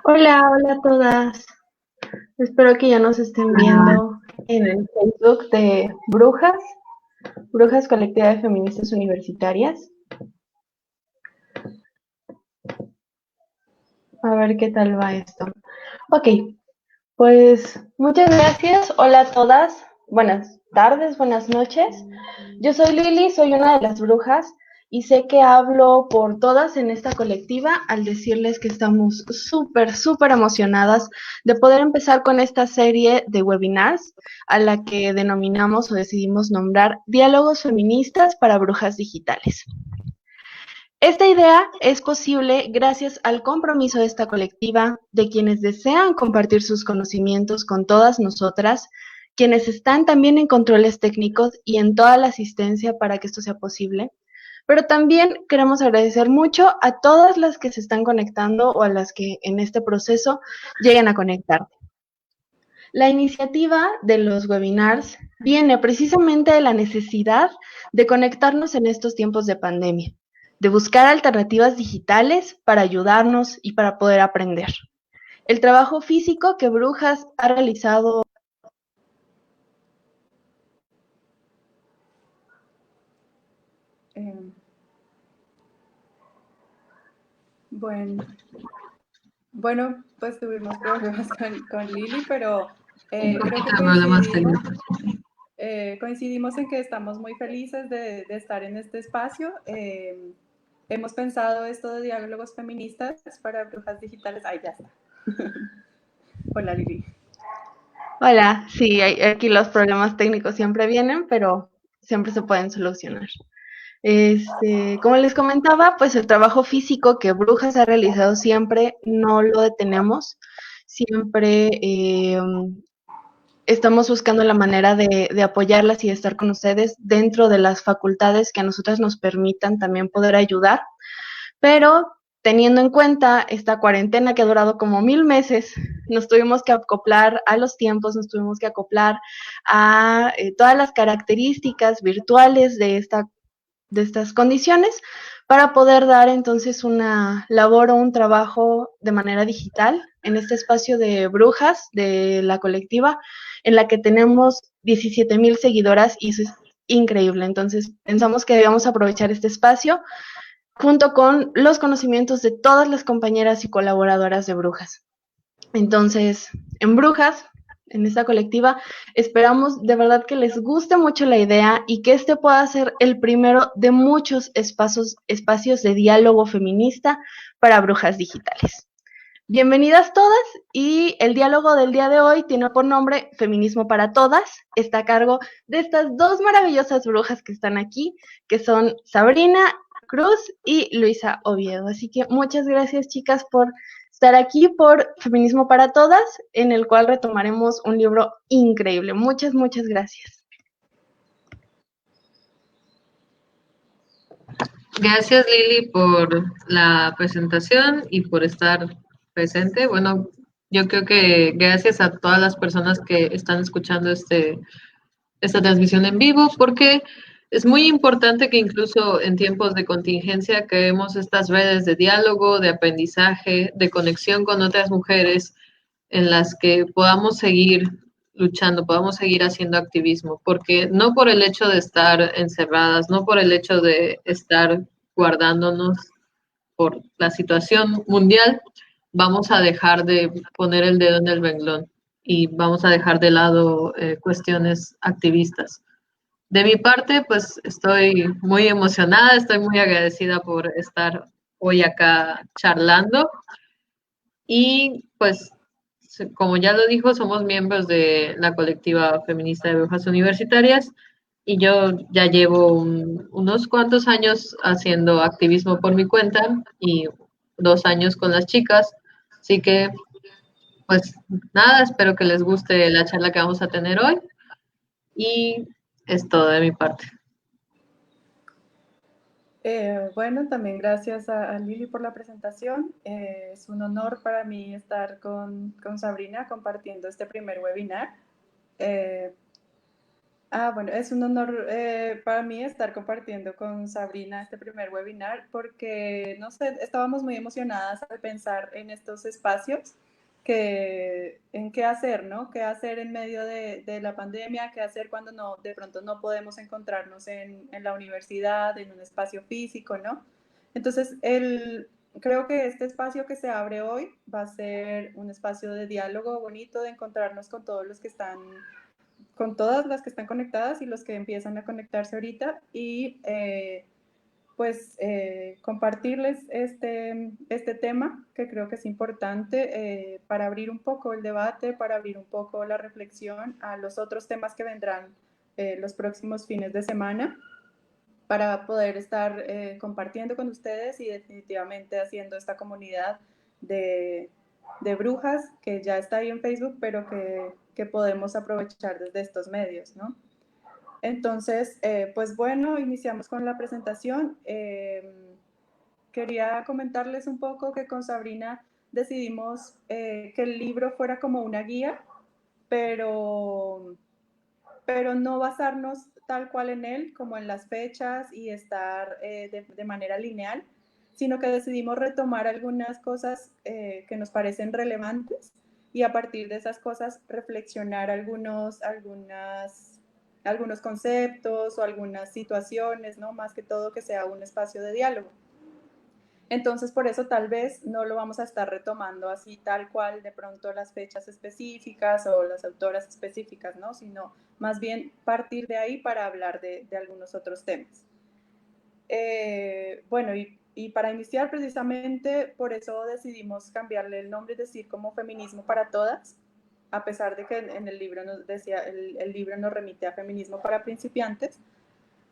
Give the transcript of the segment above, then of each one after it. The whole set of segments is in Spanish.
Hola a todas. Espero que ya nos estén viendo en el Facebook de Brujas Colectiva de Feministas Universitarias. A ver qué tal va esto. Ok, pues muchas gracias. Hola a todas. Buenas tardes, buenas noches. Yo soy Lili, soy una de las brujas y sé que hablo por todas en esta colectiva al decirles que estamos súper emocionadas de poder empezar con esta serie de webinars a la que denominamos o decidimos nombrar Diálogos Feministas para Brujas Digitales. Esta idea es posible gracias al compromiso de esta colectiva, de quienes desean compartir sus conocimientos con todas nosotras, quienes están también en controles técnicos y en toda la asistencia para que esto sea posible. Pero también queremos agradecer mucho a todas las que se están conectando o a las que en este proceso lleguen a conectar. La iniciativa de los webinars viene precisamente de la necesidad de conectarnos en estos tiempos de pandemia, de buscar alternativas digitales para ayudarnos y para poder aprender. El trabajo físico que Brujas ha realizado. Bueno, pues tuvimos problemas con Lili, pero Un creo poquito que de problemas técnicos. coincidimos en que estamos muy felices de estar en este espacio. Hemos pensado esto de diálogos feministas para brujas digitales. Ahí ya está. Hola, Lili. Hola, sí, aquí los problemas técnicos siempre vienen, pero siempre se pueden solucionar. Como les comentaba, pues el trabajo físico que Brujas ha realizado siempre no lo detenemos, siempre estamos buscando la manera de apoyarlas y de estar con ustedes dentro de las facultades que a nosotras nos permitan también poder ayudar, pero teniendo en cuenta esta cuarentena que ha durado como 1000 meses, nos tuvimos que acoplar a los tiempos, nos tuvimos que acoplar a todas las características virtuales de estas condiciones para poder dar entonces una labor o un trabajo de manera digital en este espacio de brujas de la colectiva en la que tenemos 17,000 seguidoras y eso es increíble. Entonces pensamos que debíamos aprovechar este espacio junto con los conocimientos de todas las compañeras y colaboradoras de Brujas. Entonces, en Brujas, en esta colectiva, esperamos de verdad que les guste mucho la idea y que este pueda ser el primero de muchos espacios de diálogo feminista para brujas digitales. Bienvenidas todas y el diálogo del día de hoy tiene por nombre Feminismo para Todas. Está a cargo de estas dos maravillosas brujas que están aquí, que son Sabrina Cruz y Luisa Oviedo. Así que muchas gracias, chicas, por estar aquí por Feminismo para Todas, en el cual retomaremos un libro increíble. Muchas gracias. Gracias, Lili, por la presentación y por estar presente. Bueno, yo creo que gracias a todas las personas que están escuchando esta transmisión en vivo, porque es muy importante que incluso en tiempos de contingencia creemos estas redes de diálogo, de aprendizaje, de conexión con otras mujeres en las que podamos seguir luchando, podamos seguir haciendo activismo, porque no por el hecho de estar encerradas, no por el hecho de estar guardándonos por la situación mundial, vamos a dejar de poner el dedo en el renglón y vamos a dejar de lado cuestiones activistas. De mi parte, pues estoy muy emocionada, estoy muy agradecida por estar hoy acá charlando y pues como ya lo dijo, somos miembros de la colectiva feminista de brujas universitarias y yo ya llevo unos cuantos años haciendo activismo por mi cuenta y 2 años con las chicas. Así que, pues nada, espero que les guste la charla que vamos a tener hoy y es todo de mi parte. Bueno, también gracias a Lili por la presentación. Es un honor para mí estar con Sabrina compartiendo este primer webinar. Bueno, es un honor para mí estar compartiendo con Sabrina este primer webinar porque, no sé, estábamos muy emocionadas al pensar en estos espacios, en qué hacer, ¿no? ¿Qué hacer en medio de la pandemia? ¿Qué hacer cuando de pronto no podemos encontrarnos en la universidad, en un espacio físico, ¿no? Entonces, creo que este espacio que se abre hoy va a ser un espacio de diálogo bonito, de encontrarnos con todos los que están con todas las que están conectadas y los que empiezan a conectarse ahorita y compartirles este tema que creo que es importante para abrir un poco el debate, para abrir un poco la reflexión a los otros temas que vendrán los próximos fines de semana, para poder estar compartiendo con ustedes y definitivamente haciendo esta comunidad de, de brujas que ya está ahí en Facebook, pero que podemos aprovechar desde estos medios, ¿no? Entonces, pues bueno, iniciamos con la presentación. Quería comentarles un poco que con Sabrina decidimos que el libro fuera como una guía, pero no basarnos tal cual en él, como en las fechas y estar de manera lineal, sino que decidimos retomar algunas cosas que nos parecen relevantes y a partir de esas cosas reflexionar algunos conceptos o algunas situaciones, ¿no? Más que todo que sea un espacio de diálogo. Entonces, por eso tal vez no lo vamos a estar retomando así tal cual de pronto las fechas específicas o las autoras específicas, ¿no? Sino más bien partir de ahí para hablar de algunos otros temas. Bueno, y para iniciar precisamente por eso decidimos cambiarle el nombre, es decir, como Feminismo para Todas, a pesar de que en el libro nos decía, el libro nos remite a Feminismo para Principiantes,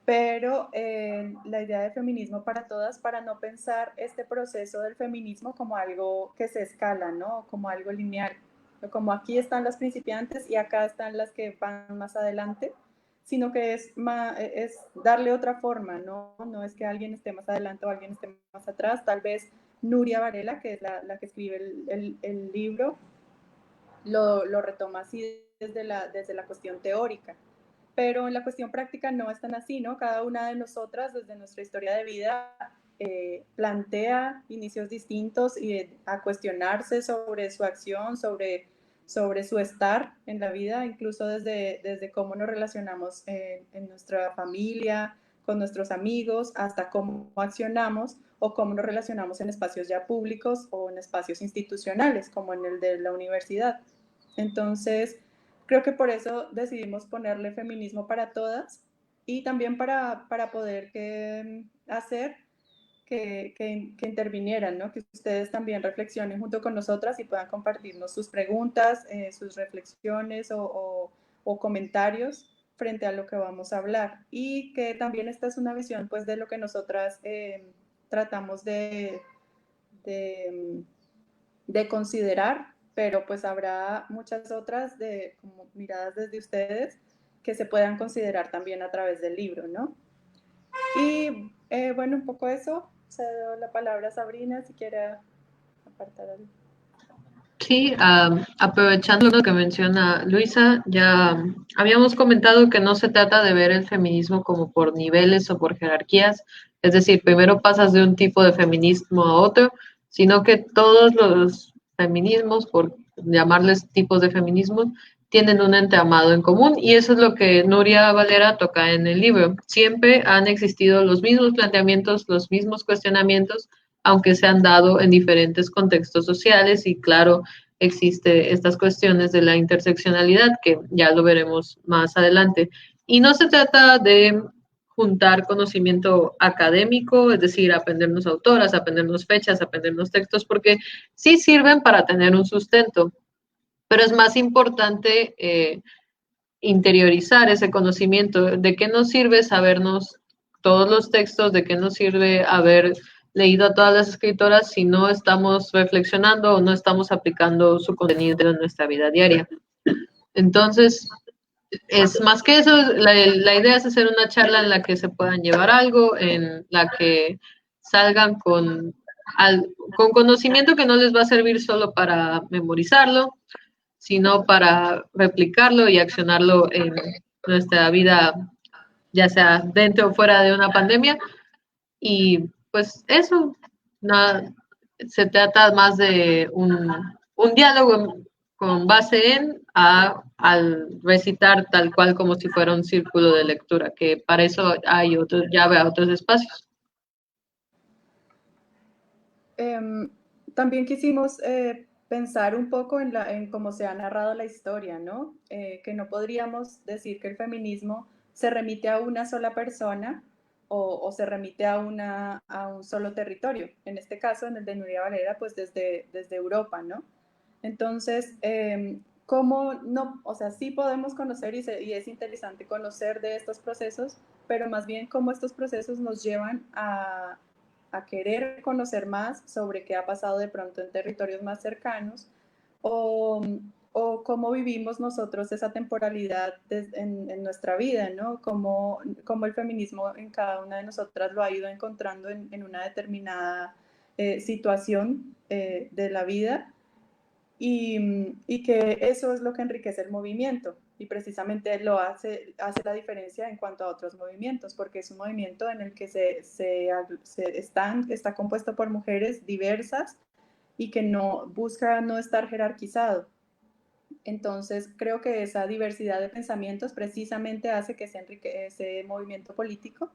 pero la idea de feminismo para todas, para no pensar este proceso del feminismo como algo que se escala, ¿no? Como algo lineal, como aquí están las principiantes y acá están las que van más adelante, sino que es darle otra forma, ¿no? No es que alguien esté más adelante o alguien esté más atrás, tal vez Nuria Varela, que es la que escribe el libro, lo retoma así desde la cuestión teórica, pero en la cuestión práctica no es tan así, ¿no? Cada una de nosotras, desde nuestra historia de vida, plantea inicios distintos y a cuestionarse sobre su acción, sobre su estar en la vida, incluso desde cómo nos relacionamos en nuestra familia, con nuestros amigos, hasta cómo accionamos o cómo nos relacionamos en espacios ya públicos o en espacios institucionales, como en el de la universidad. Entonces, creo que por eso decidimos ponerle feminismo para todas y también para poder hacer que intervinieran, ¿no? Que ustedes también reflexionen junto con nosotras y puedan compartirnos sus preguntas, sus reflexiones o comentarios frente a lo que vamos a hablar. Y que también esta es una visión pues de lo que nosotras tratamos de considerar, pero pues habrá muchas otras como miradas desde ustedes que se puedan considerar también a través del libro, ¿no? Y bueno, un poco eso. Cedo la palabra a Sabrina si quiere apartar algo. Sí, aprovechando lo que menciona Luisa, ya habíamos comentado que no se trata de ver el feminismo como por niveles o por jerarquías, es decir, primero pasas de un tipo de feminismo a otro, sino que todos los feminismos, por llamarles tipos de feminismo, tienen un entramado en común y eso es lo que Nuria Valera toca en el libro. Siempre han existido los mismos planteamientos, los mismos cuestionamientos, aunque se han dado en diferentes contextos sociales y claro, existe estas cuestiones de la interseccionalidad que ya lo veremos más adelante. Y no se trata de juntar conocimiento académico, es decir, aprendernos autoras, aprendernos fechas, aprendernos textos, porque sí sirven para tener un sustento, pero es más importante interiorizar ese conocimiento. ¿De qué nos sirve sabernos todos los textos? ¿De qué nos sirve haber leído a todas las escritoras si no estamos reflexionando o no estamos aplicando su contenido en nuestra vida diaria? Entonces, es más que eso, la idea es hacer una charla en la que se puedan llevar algo, en la que salgan con conocimiento que no les va a servir solo para memorizarlo, sino para replicarlo y accionarlo nuestra vida, ya sea dentro o fuera de una pandemia. Y pues eso, nada, se trata más de un diálogo con base en al recitar tal cual como si fuera un círculo de lectura, que para eso hay otros, llave a otros espacios. También quisimos pensar un poco en cómo se ha narrado la historia, ¿no? Que no podríamos decir que el feminismo se remite a una sola persona o se remite a un solo territorio. En este caso, en el de Nuria Valera, pues desde Europa, ¿no? Entonces, ¿cómo no? O sea, sí podemos conocer y es interesante conocer de estos procesos, pero más bien cómo estos procesos nos llevan a querer conocer más sobre qué ha pasado de pronto en territorios más cercanos o, o cómo vivimos nosotros esa temporalidad en nuestra vida, ¿no? Cómo el feminismo en cada una de nosotras lo ha ido encontrando en una determinada situación de la vida y que eso es lo que enriquece el movimiento y precisamente lo hace la diferencia en cuanto a otros movimientos, porque es un movimiento en el que está compuesto por mujeres diversas y que no busca no estar jerarquizado. Entonces, creo que esa diversidad de pensamientos precisamente hace que ese movimiento político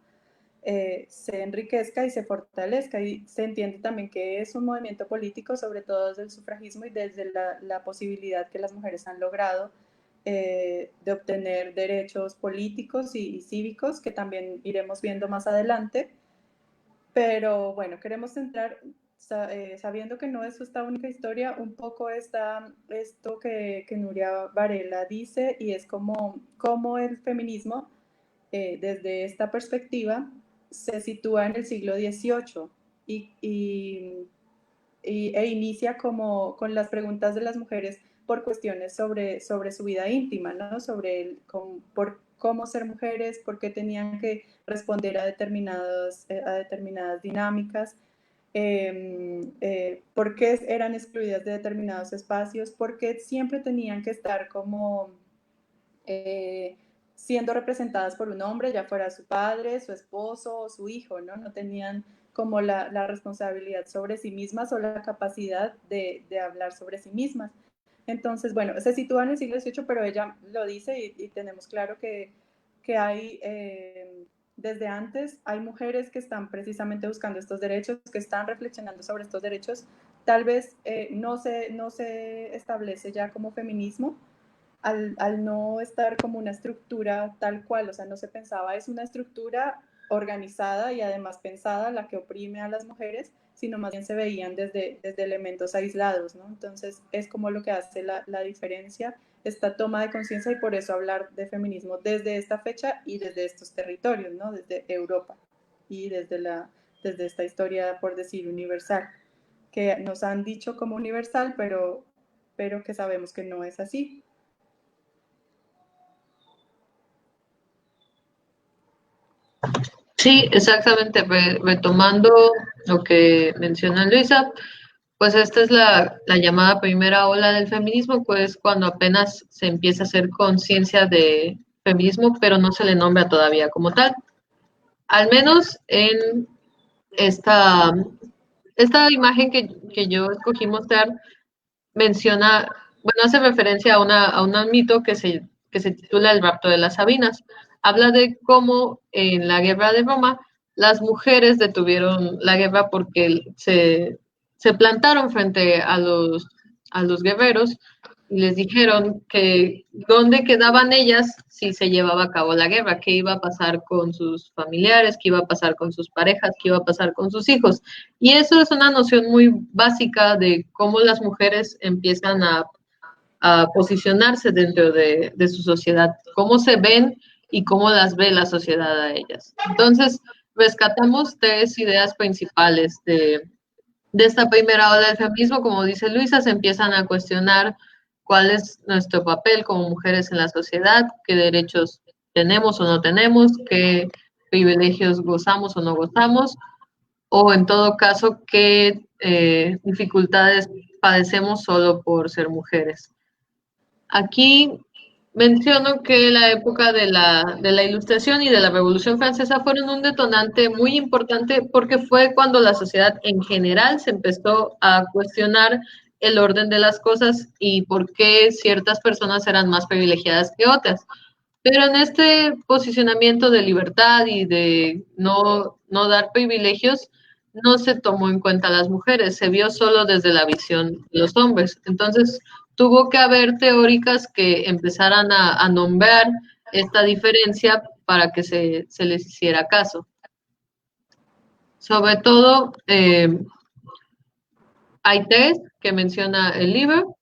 se enriquezca y se fortalezca. Y se entiende también que es un movimiento político, sobre todo desde el sufragismo y desde la posibilidad que las mujeres han logrado de obtener derechos políticos y cívicos, que también iremos viendo más adelante. Pero bueno, queremos centrar, sabiendo que no es esta única historia, un poco esto que Nuria Varela dice, y es como el feminismo, desde esta perspectiva, se sitúa en el siglo XVIII e inicia con las preguntas de las mujeres por cuestiones sobre su vida íntima, ¿no? Por cómo ser mujeres, por qué tenían que responder a determinadas dinámicas, por qué eran excluidas de determinados espacios, por qué siempre tenían que estar como siendo representadas por un hombre, ya fuera su padre, su esposo o su hijo, ¿no? No tenían como la responsabilidad sobre sí mismas o la capacidad de hablar sobre sí mismas. Entonces, bueno, se sitúa en el siglo XVIII, pero ella lo dice y tenemos claro que hay, desde antes, hay mujeres que están precisamente buscando estos derechos, que están reflexionando sobre estos derechos. Tal vez no se establece ya como feminismo, al no estar como una estructura tal cual, o sea, no se pensaba, es una estructura organizada y además pensada la que oprime a las mujeres, sino más bien se veían desde elementos aislados, ¿no? Entonces es como lo que hace la diferencia, esta toma de conciencia, y por eso hablar de feminismo desde esta fecha y desde estos territorios, ¿no? Desde Europa y desde esta historia, por decir, universal, que nos han dicho como universal, pero que sabemos que no es así. Sí, exactamente. Retomando lo que menciona Luisa, pues esta es la llamada primera ola del feminismo, pues cuando apenas se empieza a hacer conciencia de feminismo, pero no se le nombra todavía como tal. Al menos en esta, esta imagen que yo escogí mostrar menciona, bueno, hace referencia a un mito que se titula El rapto de las Sabinas. Habla de cómo en la guerra de Roma las mujeres detuvieron la guerra porque se plantaron frente a los guerreros y les dijeron que dónde quedaban ellas si se llevaba a cabo la guerra, qué iba a pasar con sus familiares, qué iba a pasar con sus parejas, qué iba a pasar con sus hijos. Y eso es una noción muy básica de cómo las mujeres empiezan a posicionarse dentro de su sociedad, cómo se ven y cómo las ve la sociedad a ellas. Entonces, rescatamos tres ideas principales de esta primera ola del feminismo. Como dice Luisa, se empiezan a cuestionar cuál es nuestro papel como mujeres en la sociedad, qué derechos tenemos o no tenemos, qué privilegios gozamos o no gozamos, o en todo caso, qué dificultades padecemos solo por ser mujeres. Aquí menciono que la época de la Ilustración y de la Revolución Francesa fueron un detonante muy importante porque fue cuando la sociedad en general se empezó a cuestionar el orden de las cosas y por qué ciertas personas eran más privilegiadas que otras. Pero en este posicionamiento de libertad y de no dar privilegios, no se tomó en cuenta a las mujeres, se vio solo desde la visión de los hombres. Entonces, tuvo que haber teóricas que empezaran a nombrar esta diferencia para que se les hiciera caso. Sobre todo, hay tres que menciona el libro,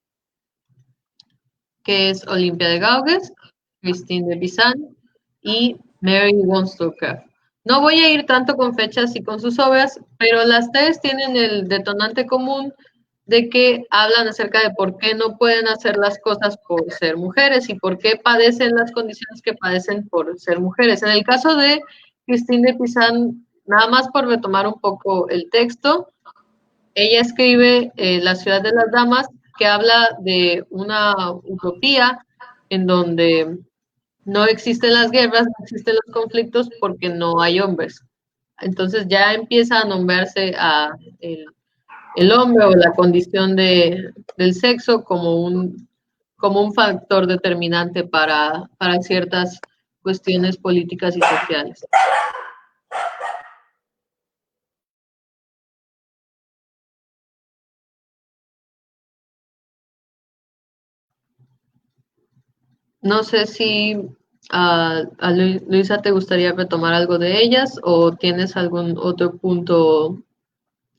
que es Olimpia de Gaugues, Christine de Pizan y Mary Wollstonecraft. No voy a ir tanto con fechas y con sus obras, pero las tres tienen el detonante común de que hablan acerca de por qué no pueden hacer las cosas por ser mujeres y por qué padecen las condiciones que padecen por ser mujeres. En el caso de Christine de Pizan, nada más por retomar un poco el texto, ella escribe La ciudad de las damas, que habla de una utopía en donde no existen las guerras, no existen los conflictos porque no hay hombres. Entonces ya empieza a nombrarse a el hombre o la condición del sexo como un factor determinante para ciertas cuestiones políticas y sociales. No sé si a Luisa te gustaría retomar algo de ellas o tienes algún otro punto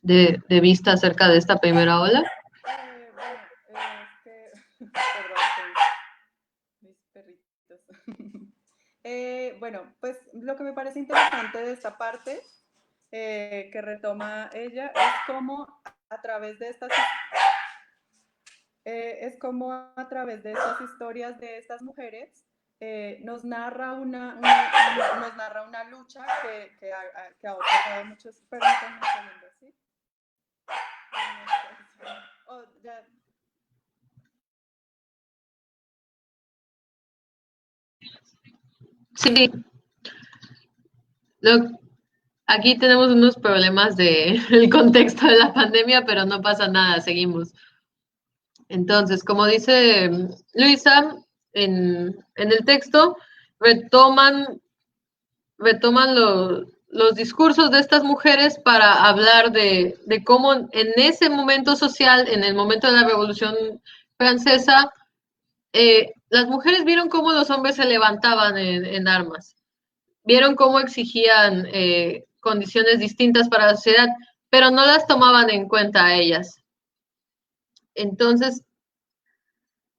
de vista acerca de esta primera ola. Perdón, mis perritos. Bueno, pues lo que me parece interesante de esta parte que retoma ella es cómo a través de estas historias de estas mujeres nos narra nos narra una lucha que ha otorgado muchos. Permítanme un segundo, ¿sí? Oh, ya. Sí, aquí tenemos unos problemas del contexto de la pandemia, pero no pasa nada, seguimos. Entonces, como dice Luisa, en el texto retoman los discursos de estas mujeres para hablar de cómo en ese momento social, en el momento de la Revolución Francesa, las mujeres vieron cómo los hombres se levantaban en armas, vieron cómo exigían condiciones distintas para la sociedad, pero no las tomaban en cuenta a ellas. Entonces,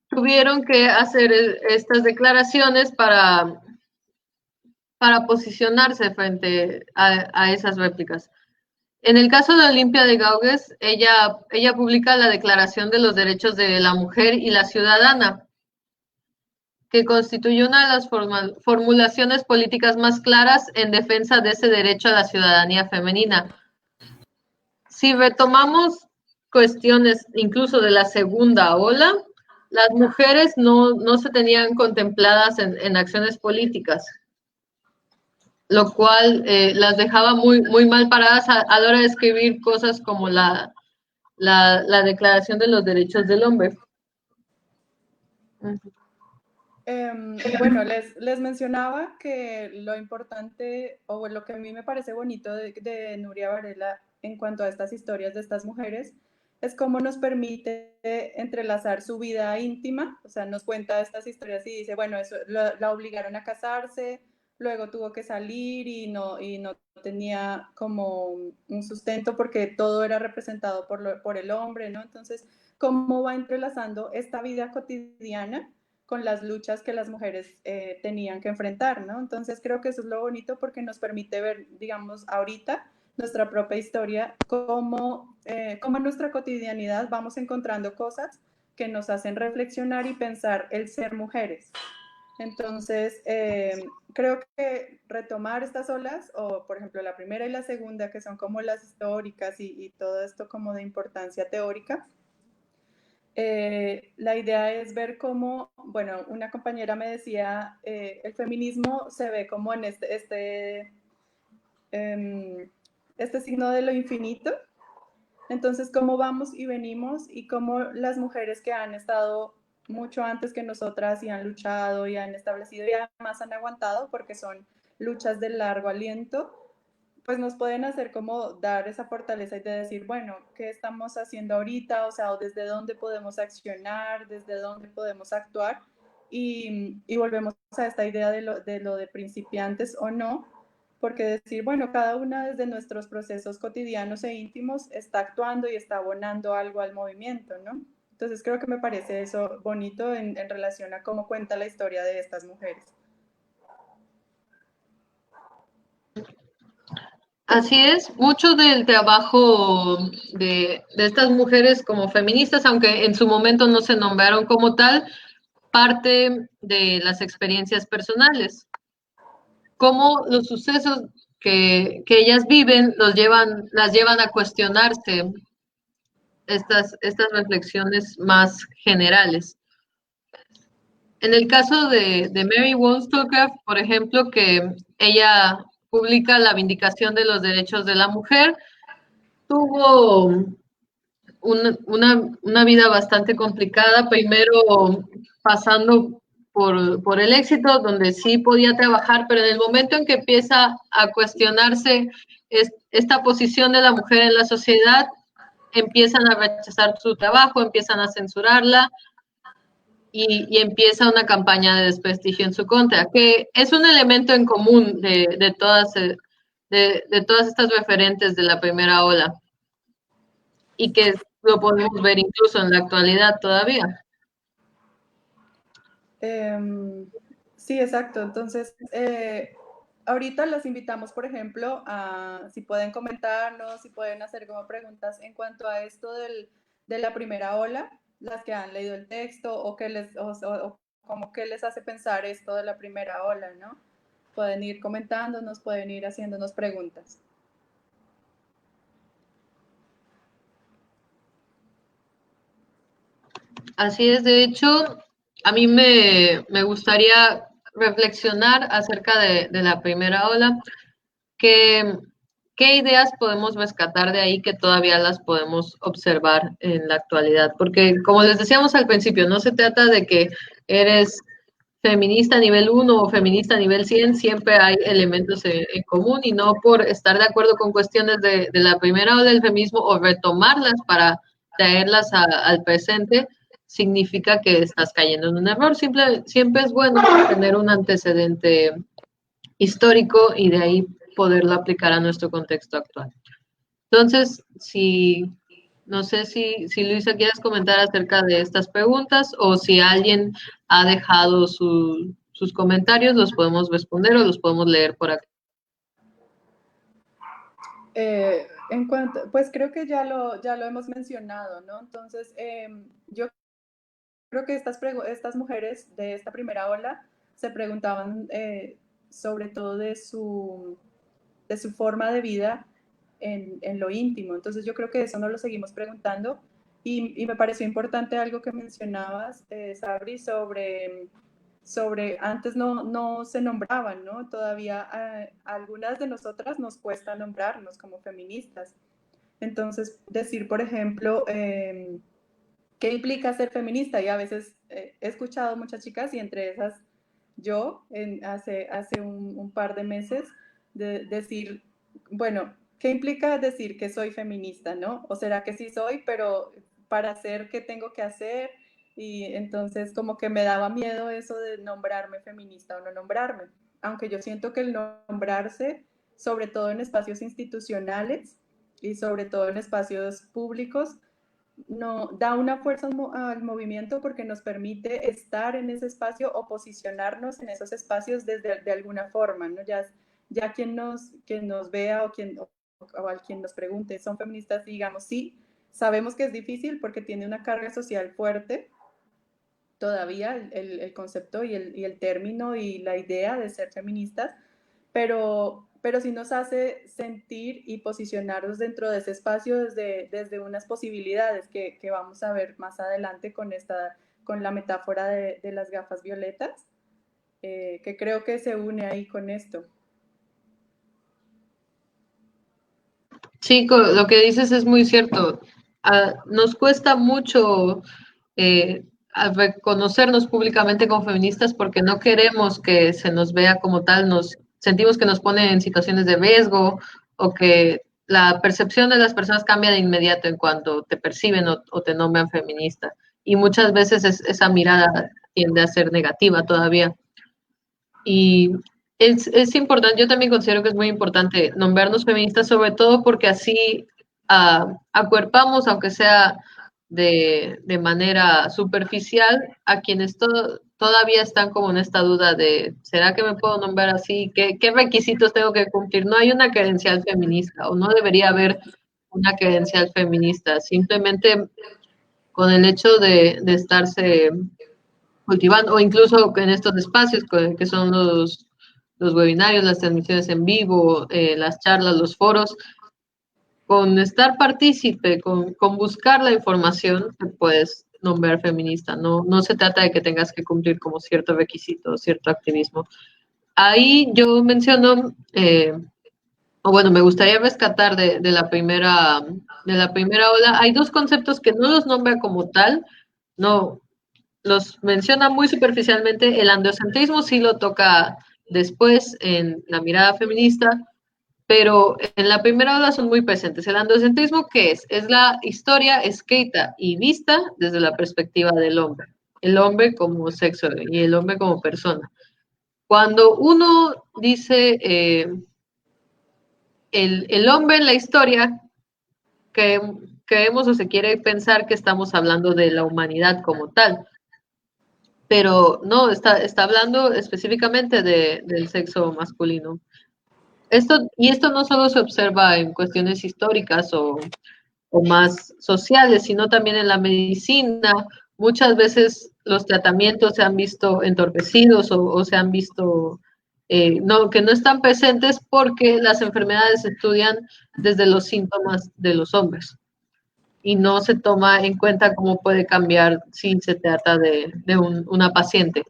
tuvieron que hacer estas declaraciones para posicionarse frente a esas réplicas. En el caso de Olimpia de Gaugues, ella publica la Declaración de los Derechos de la Mujer y la Ciudadana, que constituye una de las formulaciones políticas más claras en defensa de ese derecho a la ciudadanía femenina. Si retomamos cuestiones incluso de la segunda ola, las mujeres no se tenían contempladas en acciones políticas, lo cual las dejaba muy mal paradas a la hora de escribir cosas como la Declaración de los Derechos del Hombre. Bueno, les mencionaba que lo importante o lo que a mí me parece bonito de Nuria Varela en cuanto a estas historias de estas mujeres es cómo nos permite entrelazar su vida íntima, o sea, nos cuenta estas historias y dice, bueno, eso la obligaron a casarse, luego tuvo que salir y no tenía como un sustento porque todo era representado por el hombre, ¿no? Entonces, ¿cómo va entrelazando esta vida cotidiana con las luchas que las mujeres tenían que enfrentar, ¿no? Entonces creo que eso es lo bonito porque nos permite ver, digamos, ahorita nuestra propia historia, cómo en nuestra cotidianidad vamos encontrando cosas que nos hacen reflexionar y pensar el ser mujeres. Entonces, creo que retomar estas olas, o por ejemplo la primera y la segunda, que son como las históricas y todo esto como de importancia teórica, La idea es ver cómo, bueno, una compañera me decía, el feminismo se ve como en este signo de lo infinito. Entonces, cómo vamos y venimos y cómo las mujeres que han estado mucho antes que nosotras y han luchado y han establecido y además han aguantado porque son luchas de largo aliento, pues nos pueden hacer como dar esa fortaleza y de decir, bueno, ¿qué estamos haciendo ahorita? O sea, o desde dónde podemos accionar, desde dónde podemos actuar. Y volvemos a esta idea de principiantes o no, porque decir, bueno, cada una desde nuestros procesos cotidianos e íntimos está actuando y está abonando algo al movimiento, ¿no? Entonces creo que me parece eso bonito en relación a cómo cuenta la historia de estas mujeres. Así es, mucho del trabajo de estas mujeres como feministas, aunque en su momento no se nombraron como tal, parte de las experiencias personales. Cómo los sucesos que ellas viven las llevan a cuestionarse estas reflexiones más generales. En el caso de Mary Wollstonecraft, por ejemplo, que ella publica la Vindicación de los Derechos de la Mujer, tuvo una vida bastante complicada, primero pasando por el éxito, donde sí podía trabajar, pero en el momento en que empieza a cuestionarse esta posición de la mujer en la sociedad, empiezan a rechazar su trabajo, empiezan a censurarla y empieza una campaña de desprestigio en su contra, que es un elemento en común de todas estas referentes de la primera ola y que lo podemos ver incluso en la actualidad todavía. Sí, exacto. Entonces, ahorita los invitamos, por ejemplo, a si pueden comentarnos, si pueden hacer como preguntas en cuanto a esto de la primera ola, las que han leído el texto o como que les hace pensar esto de la primera ola, ¿no? Pueden ir comentándonos, pueden ir haciéndonos preguntas. Así es, de hecho, a mí me gustaría reflexionar acerca de la primera ola, que qué ideas podemos rescatar de ahí que todavía las podemos observar en la actualidad. Porque como les decíamos al principio, no se trata de que eres feminista a nivel 1 o feminista a nivel 100, siempre hay elementos en común y no por estar de acuerdo con cuestiones de la primera ola del feminismo o retomarlas para traerlas al presente, significa que estás cayendo en un error. Siempre es bueno tener un antecedente histórico y de ahí poderlo aplicar a nuestro contexto actual. Entonces, no sé si Luisa quieres comentar acerca de estas preguntas o si alguien ha dejado sus comentarios, los podemos responder o los podemos leer por acá. Pues creo que ya lo hemos mencionado, ¿no? Entonces, yo creo que estas mujeres de esta primera ola se preguntaban sobre todo de su forma de vida en lo íntimo. Entonces yo creo que eso nos lo seguimos preguntando y me pareció importante algo que mencionabas, Sabri, sobre antes no se nombraban, ¿no? Todavía a algunas de nosotras nos cuesta nombrarnos como feministas. Entonces, decir, por ejemplo, ¿qué implica ser feminista? Y a veces he escuchado muchas chicas y entre esas yo hace un par de meses decir, bueno, ¿qué implica decir que soy feminista, no? ¿O será que sí soy, pero para hacer qué tengo que hacer? Y entonces como que me daba miedo eso de nombrarme feminista o no nombrarme, aunque yo siento que el nombrarse, sobre todo en espacios institucionales y sobre todo en espacios públicos, no, da una fuerza al movimiento porque nos permite estar en ese espacio o posicionarnos en esos espacios de alguna forma, ¿no? Ya quien nos vea o a quien nos pregunte, ¿son feministas? Digamos, sí, sabemos que es difícil porque tiene una carga social fuerte todavía el concepto y el término y la idea de ser feministas, pero pero sí nos hace sentir y posicionarnos dentro de ese espacio desde unas posibilidades que vamos a ver más adelante con la metáfora de las gafas violetas, que creo que se une ahí con esto. Sí, lo que dices es muy cierto. Nos cuesta mucho a reconocernos públicamente como feministas porque no queremos que se nos vea como tal, nos sentimos que nos pone en situaciones de riesgo o que la percepción de las personas cambia de inmediato en cuanto te perciben o te nombran feminista. Y muchas veces esa mirada tiende a ser negativa todavía. Y es importante, yo también considero que es muy importante nombrarnos feministas, sobre todo porque así acuerpamos, aunque sea de manera superficial, a quienes todavía están como en esta duda de, ¿será que me puedo nombrar así? ¿Qué requisitos tengo que cumplir? No hay una credencial feminista o no debería haber una credencial feminista, simplemente con el hecho de estarse cultivando, o incluso en estos espacios que son los webinarios, las transmisiones en vivo, las charlas, los foros, con estar partícipe, con buscar la información, te puedes nombrar feminista. No se trata de que tengas que cumplir como cierto requisito, cierto activismo. Ahí yo menciono, o bueno, me gustaría rescatar de la primera ola. Hay dos conceptos que no los nombra como tal, no, los menciona muy superficialmente. El androcentrismo sí lo toca después en la mirada feminista, pero en la primera ola son muy presentes. ¿El androcentrismo qué es? Es la historia escrita y vista desde la perspectiva del hombre. El hombre como sexo y el hombre como persona. Cuando uno dice el hombre en la historia, creemos o se quiere pensar que estamos hablando de la humanidad como tal, pero no, está hablando específicamente del sexo masculino. Esto no solo se observa en cuestiones históricas o más sociales, sino también en la medicina. Muchas veces los tratamientos se han visto entorpecidos o se han visto que no están presentes porque las enfermedades se estudian desde los síntomas de los hombres y no se toma en cuenta cómo puede cambiar si se trata de una paciente,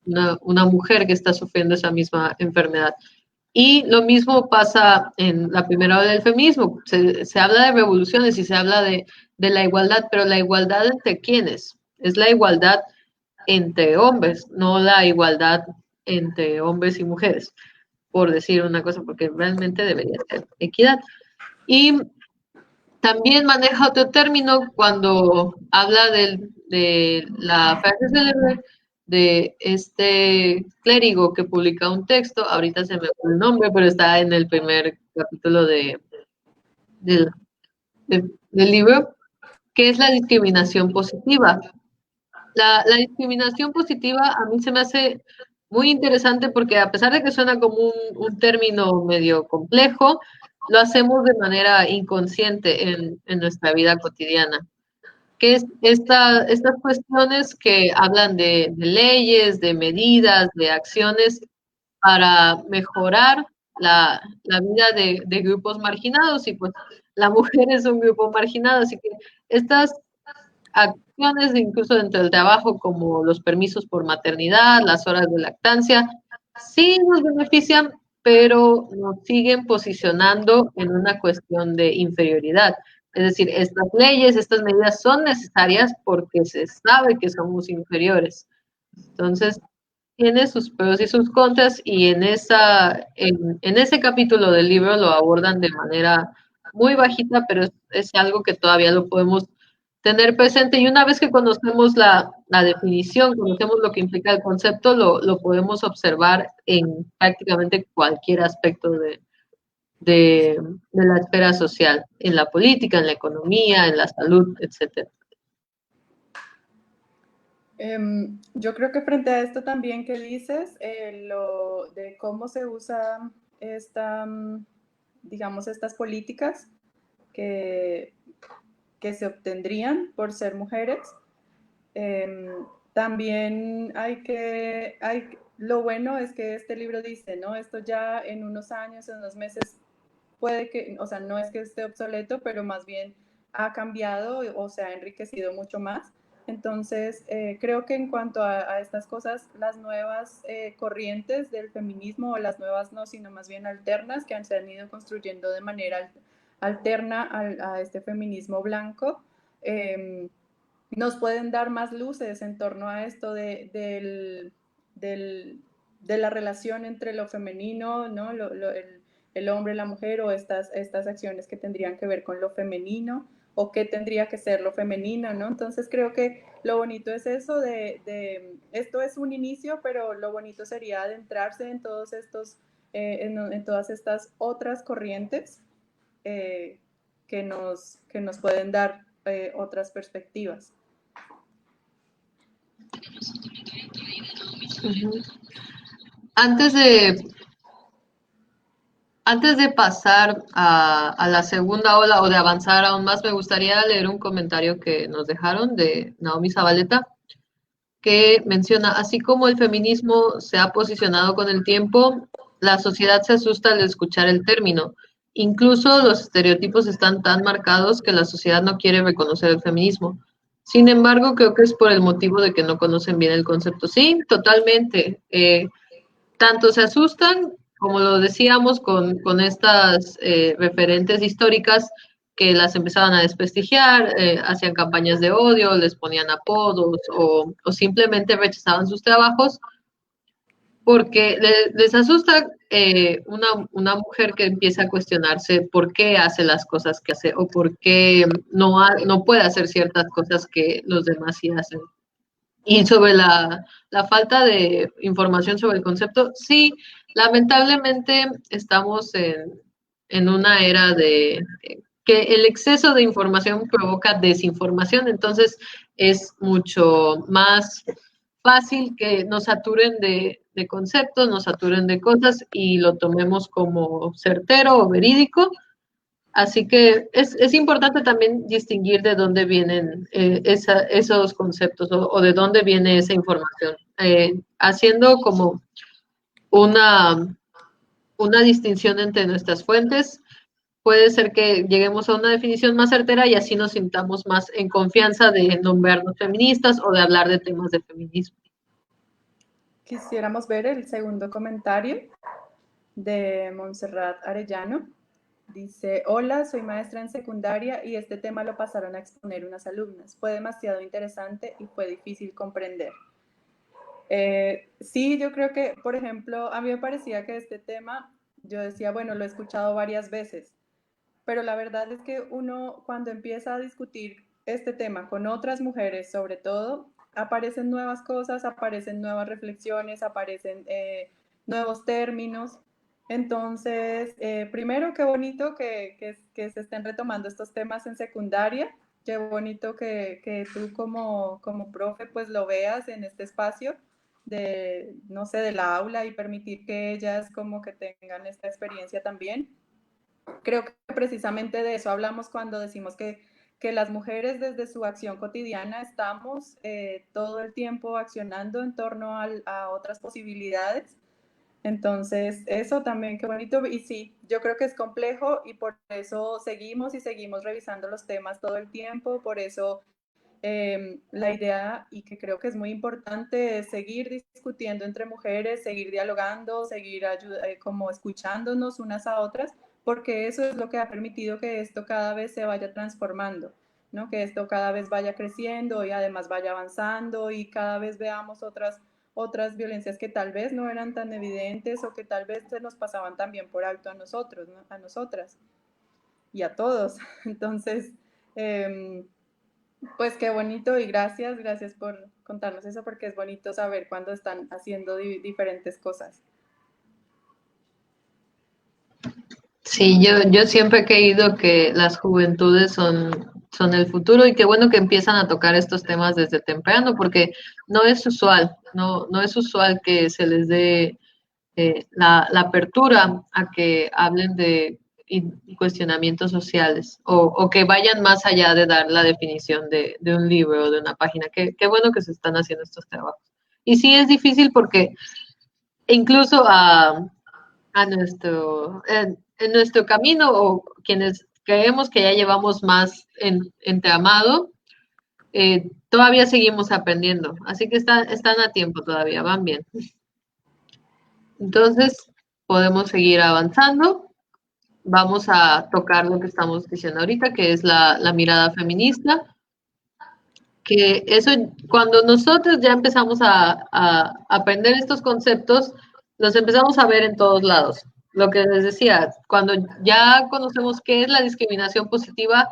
una mujer que está sufriendo esa misma enfermedad. Y lo mismo pasa en la primera ola del feminismo. Se habla de revoluciones y se habla de la igualdad, pero la igualdad entre quiénes? Es la igualdad entre hombres, no la igualdad entre hombres y mujeres, por decir una cosa, porque realmente debería ser equidad. Y también maneja otro término cuando habla de la frase célebre de este clérigo que publica un texto, ahorita se me fue el nombre, pero está en el primer capítulo del, del libro, que es la discriminación positiva. La discriminación positiva a mí se me hace muy interesante porque a pesar de que suena como un término medio complejo, lo hacemos de manera inconsciente en nuestra vida cotidiana. Que es estas cuestiones que hablan de leyes, de medidas, de acciones para mejorar la vida de grupos marginados y pues la mujer es un grupo marginado, así que estas acciones incluso dentro del trabajo como los permisos por maternidad, las horas de lactancia, sí nos benefician, pero nos siguen posicionando en una cuestión de inferioridad. Es decir, estas leyes, estas medidas son necesarias porque se sabe que somos inferiores. Entonces, tiene sus pros y sus contras y en ese capítulo del libro lo abordan de manera muy bajita, pero es algo que todavía lo podemos tener presente y una vez que conocemos la definición, conocemos lo que implica el concepto, lo podemos observar en prácticamente cualquier aspecto de la esfera social, en la política, en la economía, en la salud, etcétera. Yo creo que frente a esto también que dices, lo de cómo se usa digamos, estas políticas que se obtendrían por ser mujeres, también lo bueno es que este libro dice, ¿no? Esto ya en unos años, en unos meses, puede que, o sea, no es que esté obsoleto, pero más bien ha cambiado o se ha enriquecido mucho más. Entonces, creo que en cuanto a estas cosas, las nuevas corrientes del feminismo, o las nuevas no, sino más bien alternas, que se han ido construyendo de manera alterna a este feminismo blanco, nos pueden dar más luces en torno a esto de la relación entre lo femenino, ¿no? El hombre, la mujer, o estas acciones que tendrían que ver con lo femenino, o qué tendría que ser lo femenino, ¿no? Entonces creo que lo bonito es eso esto es un inicio, pero lo bonito sería adentrarse en todos estos, en todas estas otras corrientes que nos pueden dar otras perspectivas. Antes de pasar a la segunda ola o de avanzar aún más, me gustaría leer un comentario que nos dejaron de Naomi Zabaleta, que menciona, así como el feminismo se ha posicionado con el tiempo, la sociedad se asusta al escuchar el término. Incluso los estereotipos están tan marcados que la sociedad no quiere reconocer el feminismo. Sin embargo, creo que es por el motivo de que no conocen bien el concepto. Sí, totalmente. Tanto se asustan, como lo decíamos, con estas referentes históricas que las empezaban a desprestigiar, hacían campañas de odio, les ponían apodos o simplemente rechazaban sus trabajos porque les asusta una mujer que empieza a cuestionarse por qué hace las cosas que hace o por qué no puede hacer ciertas cosas que los demás sí hacen. Y sobre la falta de información sobre el concepto, sí, lamentablemente estamos en una era de que el exceso de información provoca desinformación, entonces es mucho más fácil que nos saturen de conceptos, nos saturen de cosas y lo tomemos como certero o verídico. Así que es importante también distinguir de dónde vienen esos conceptos o de dónde viene esa información. Haciendo como una distinción entre nuestras fuentes, puede ser que lleguemos a una definición más certera y así nos sintamos más en confianza de nombrarnos feministas o de hablar de temas de feminismo. Quisiéramos ver el segundo comentario de Montserrat Arellano. Dice, hola, soy maestra en secundaria y este tema lo pasaron a exponer unas alumnas. Fue demasiado interesante y fue difícil comprender. Sí, yo creo que, por ejemplo, a mí me parecía que este tema, yo decía, bueno, lo he escuchado varias veces, pero la verdad es que uno cuando empieza a discutir este tema con otras mujeres, sobre todo, aparecen nuevas cosas, aparecen nuevas reflexiones, aparecen nuevos términos. Entonces, primero, qué bonito que se estén retomando estos temas en secundaria. Qué bonito que tú como profe pues lo veas en este espacio de, no sé, del aula y permitir que ellas como que tengan esta experiencia también. Creo que precisamente de eso hablamos cuando decimos que las mujeres desde su acción cotidiana estamos todo el tiempo accionando en torno a otras posibilidades. Entonces, eso también, qué bonito. Y sí, yo creo que es complejo y por eso seguimos y seguimos revisando los temas todo el tiempo. Por eso la idea, y que creo que es muy importante, es seguir discutiendo entre mujeres, seguir dialogando, seguir como escuchándonos unas a otras, porque eso es lo que ha permitido que esto cada vez se vaya transformando, ¿no? Que esto cada vez vaya creciendo y además vaya avanzando y cada vez veamos otras violencias que tal vez no eran tan evidentes o que tal vez se nos pasaban también por alto a nosotros, ¿no? A nosotras y a todos. Entonces, pues qué bonito y gracias por contarnos eso, porque es bonito saber cuando están haciendo diferentes cosas. Sí, yo siempre he creído que las juventudes son el futuro y qué bueno que empiezan a tocar estos temas desde temprano, porque no es usual, no es usual que se les dé la apertura a que hablen de cuestionamientos sociales o que vayan más allá de dar la definición de un libro o de una página. Qué bueno que se están haciendo estos trabajos. Y sí es difícil porque incluso a nuestro, en nuestro camino o quienes creemos que ya llevamos más entramado, todavía seguimos aprendiendo. Así que están a tiempo todavía, van bien. Entonces, podemos seguir avanzando. Vamos a tocar lo que estamos diciendo ahorita, que es la mirada feminista. Que eso, cuando nosotros ya empezamos a aprender estos conceptos, los empezamos a ver en todos lados. Lo que les decía, cuando ya conocemos qué es la discriminación positiva,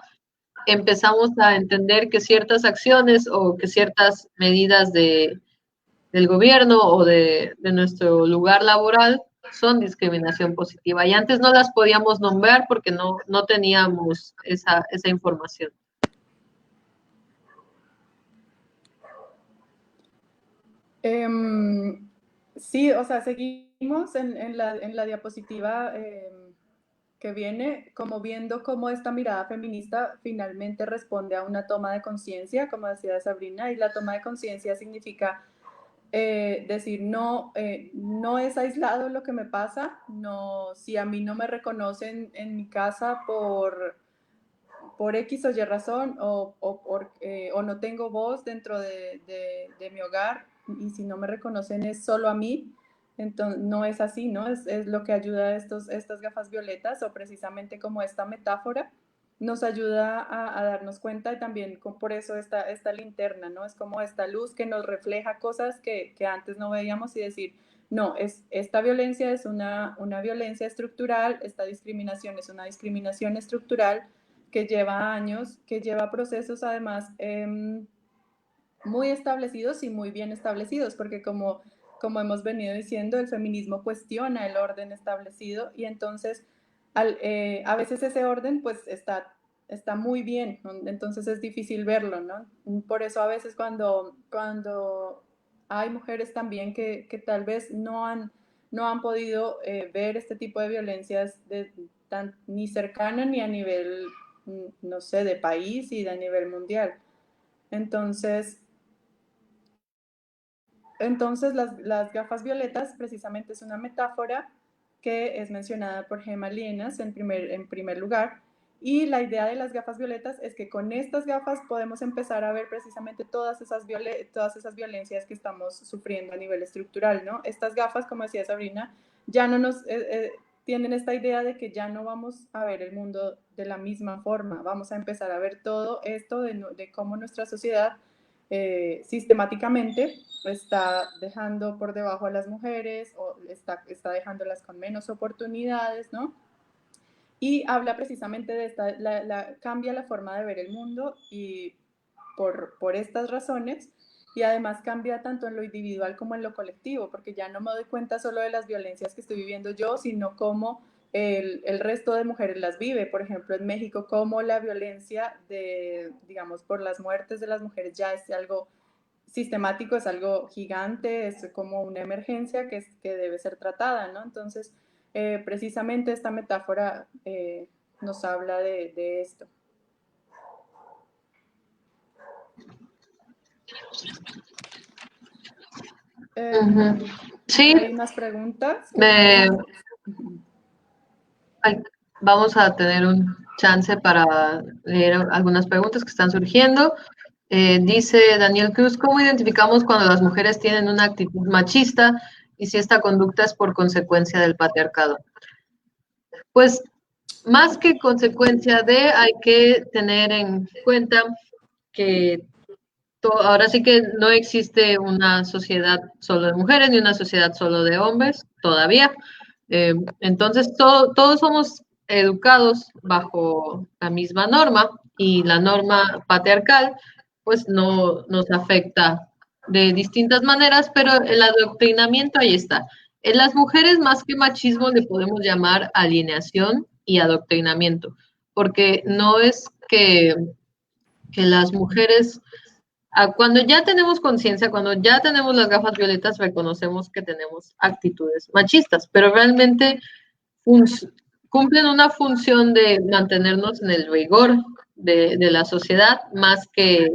empezamos a entender que ciertas acciones o que ciertas medidas del gobierno o de nuestro lugar laboral son discriminación positiva. Y antes no las podíamos nombrar porque no teníamos esa información. Sí, o sea, seguimos en la diapositiva que viene, como viendo cómo esta mirada feminista finalmente responde a una toma de conciencia, como decía Sabrina, y la toma de conciencia significa decir, no, no es aislado lo que me pasa, no, si a mí no me reconocen en mi casa por X o Y razón o no tengo voz dentro de mi hogar y si no me reconocen es solo a mí, entonces no es así, ¿no? Es lo que ayuda a estas gafas violetas o precisamente como esta metáfora nos ayuda a darnos cuenta y también por eso esta linterna, ¿no? Es como esta luz que nos refleja cosas que antes no veíamos y decir, no, esta violencia es una violencia estructural, esta discriminación es una discriminación estructural que lleva años, que lleva procesos además muy establecidos y muy bien establecidos, porque como hemos venido diciendo, el feminismo cuestiona el orden establecido y entonces a veces ese orden pues está muy bien, ¿no? Entonces es difícil verlo, ¿no? Por eso a veces cuando hay mujeres también que tal vez no han podido ver este tipo de violencias ni cercana ni a nivel, no sé, de país y de nivel mundial. Entonces las gafas violetas precisamente es una metáfora que es mencionada por Gemma Lienas en primer lugar. Y la idea de las gafas violetas es que con estas gafas podemos empezar a ver precisamente todas esas violencias que estamos sufriendo a nivel estructural, ¿no? Estas gafas, como decía Sabrina, ya no nos tienen esta idea de que ya no vamos a ver el mundo de la misma forma, vamos a empezar a ver todo esto de cómo nuestra sociedad sistemáticamente está dejando por debajo a las mujeres o está dejándolas con menos oportunidades, ¿no? Y habla precisamente de cambia la forma de ver el mundo y por estas razones y además cambia tanto en lo individual como en lo colectivo, porque ya no me doy cuenta solo de las violencias que estoy viviendo yo, sino cómo el resto de mujeres las vive. Por ejemplo, en México, cómo la violencia digamos, por las muertes de las mujeres ya es algo sistemático, es algo gigante, es como una emergencia que debe ser tratada, ¿no? Entonces, precisamente esta metáfora nos habla de esto. Sí. ¿Hay más preguntas? Vamos a tener un chance para leer algunas preguntas que están surgiendo. Dice Daniel Cruz, ¿cómo identificamos cuando las mujeres tienen una actitud machista y si esta conducta es por consecuencia del patriarcado? Pues más que consecuencia hay que tener en cuenta que ahora sí que no existe una sociedad solo de mujeres ni una sociedad solo de hombres todavía. Entonces todos somos educados bajo la misma norma y la norma patriarcal pues no nos afecta de distintas maneras, pero el adoctrinamiento ahí está. En las mujeres más que machismo le podemos llamar alineación y adoctrinamiento, porque no es que las mujeres, cuando ya tenemos conciencia, cuando ya tenemos las gafas violetas, reconocemos que tenemos actitudes machistas, pero realmente cumplen una función de mantenernos en el rigor de la sociedad, más que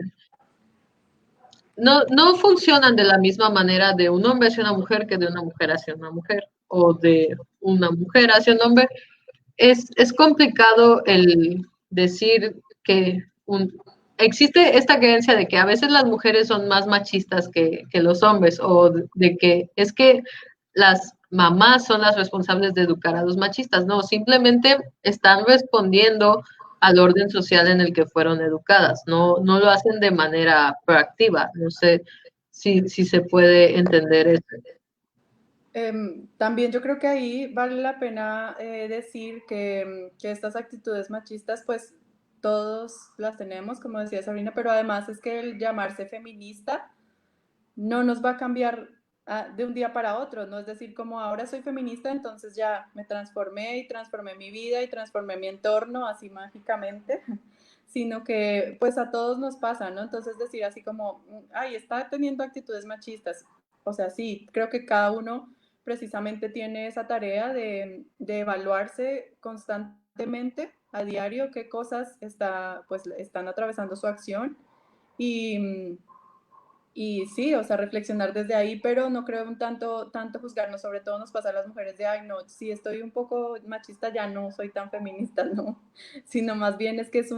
no funcionan de la misma manera de un hombre hacia una mujer que de una mujer hacia una mujer o de una mujer hacia un hombre. Es complicado el decir que existe esta creencia de que a veces las mujeres son más machistas que los hombres o de que es que las mamás son las responsables de educar a los machistas. No, simplemente están respondiendo al orden social en el que fueron educadas. No lo hacen de manera proactiva. No sé si se puede entender eso. También yo creo que ahí vale la pena decir que estas actitudes machistas, pues todos las tenemos, como decía Sabrina, pero además es que el llamarse feminista no nos va a cambiar de un día para otro, no es decir, como ahora soy feminista, entonces ya me transformé y transformé mi vida y transformé mi entorno así mágicamente, sino que pues a todos nos pasa, ¿no? Entonces decir así como, ay, está teniendo actitudes machistas, o sea, sí, creo que cada uno precisamente tiene esa tarea de evaluarse constantemente a diario qué cosas pues, están atravesando su acción y, y sí, o sea, reflexionar desde ahí, pero no creo un tanto juzgarnos, sobre todo nos pasa a las mujeres de, ay, no, si estoy un poco machista ya no soy tan feminista, no, sino más bien es que es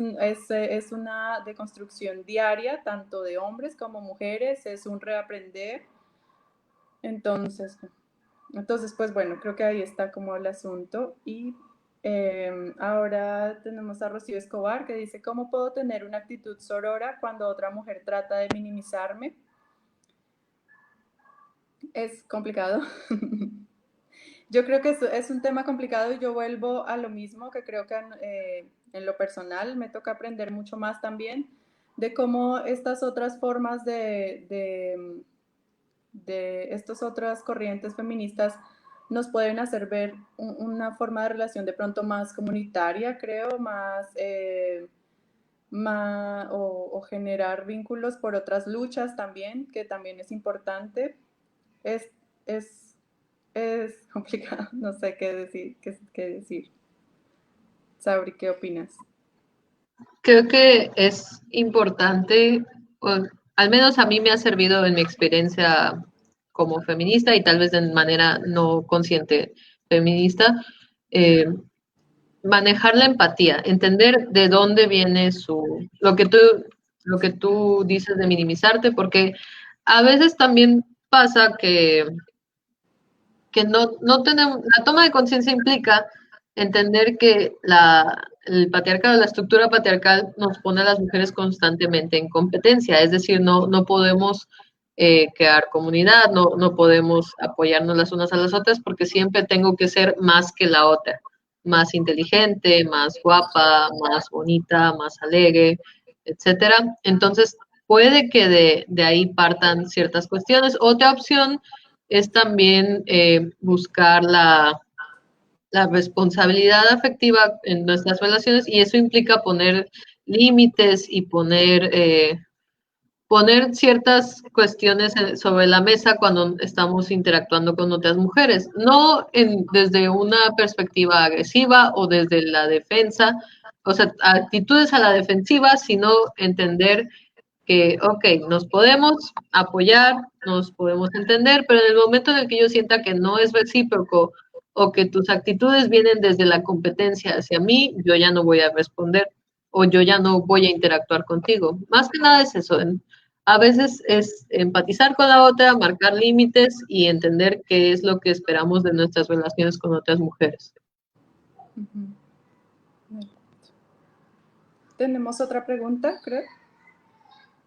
una deconstrucción diaria, tanto de hombres como mujeres, es un reaprender, entonces, pues bueno, creo que ahí está como el asunto y ahora tenemos a Rocío Escobar que dice, ¿cómo puedo tener una actitud sorora cuando otra mujer trata de minimizarme? Es complicado. Yo creo que es un tema complicado y yo vuelvo a lo mismo que creo que en lo personal me toca aprender mucho más también de cómo estas otras formas de estas otras corrientes feministas nos pueden hacer ver una forma de relación de pronto más comunitaria, creo, o generar vínculos por otras luchas también, que también es importante. Es, es, es complicado, no sé qué decir, qué decir. Sabri, ¿qué opinas? Creo que es importante, o al menos a mí me ha servido en mi experiencia como feminista y tal vez de manera no consciente feminista, eh, manejar la empatía, entender de dónde viene lo que tú dices de minimizarte, porque a veces también pasa que no tenemos, la toma de conciencia implica entender que el patriarcado, la estructura patriarcal nos pone a las mujeres constantemente en competencia, es decir, no podemos crear comunidad, no podemos apoyarnos las unas a las otras porque siempre tengo que ser más que la otra, más inteligente, más guapa, más bonita, más alegre, etcétera. Entonces, puede que de ahí partan ciertas cuestiones. Otra opción es también buscar la responsabilidad afectiva en nuestras relaciones y eso implica poner límites y poner ciertas cuestiones sobre la mesa cuando estamos interactuando con otras mujeres, no desde una perspectiva agresiva o desde la defensa, o sea, actitudes a la defensiva, sino entender que, ok, nos podemos apoyar, nos podemos entender, pero en el momento en el que yo sienta que no es recíproco o que tus actitudes vienen desde la competencia hacia mí, yo ya no voy a responder o yo ya no voy a interactuar contigo. Más que nada es eso. A veces es empatizar con la otra, marcar límites y entender qué es lo que esperamos de nuestras relaciones con otras mujeres. Tenemos otra pregunta, creo.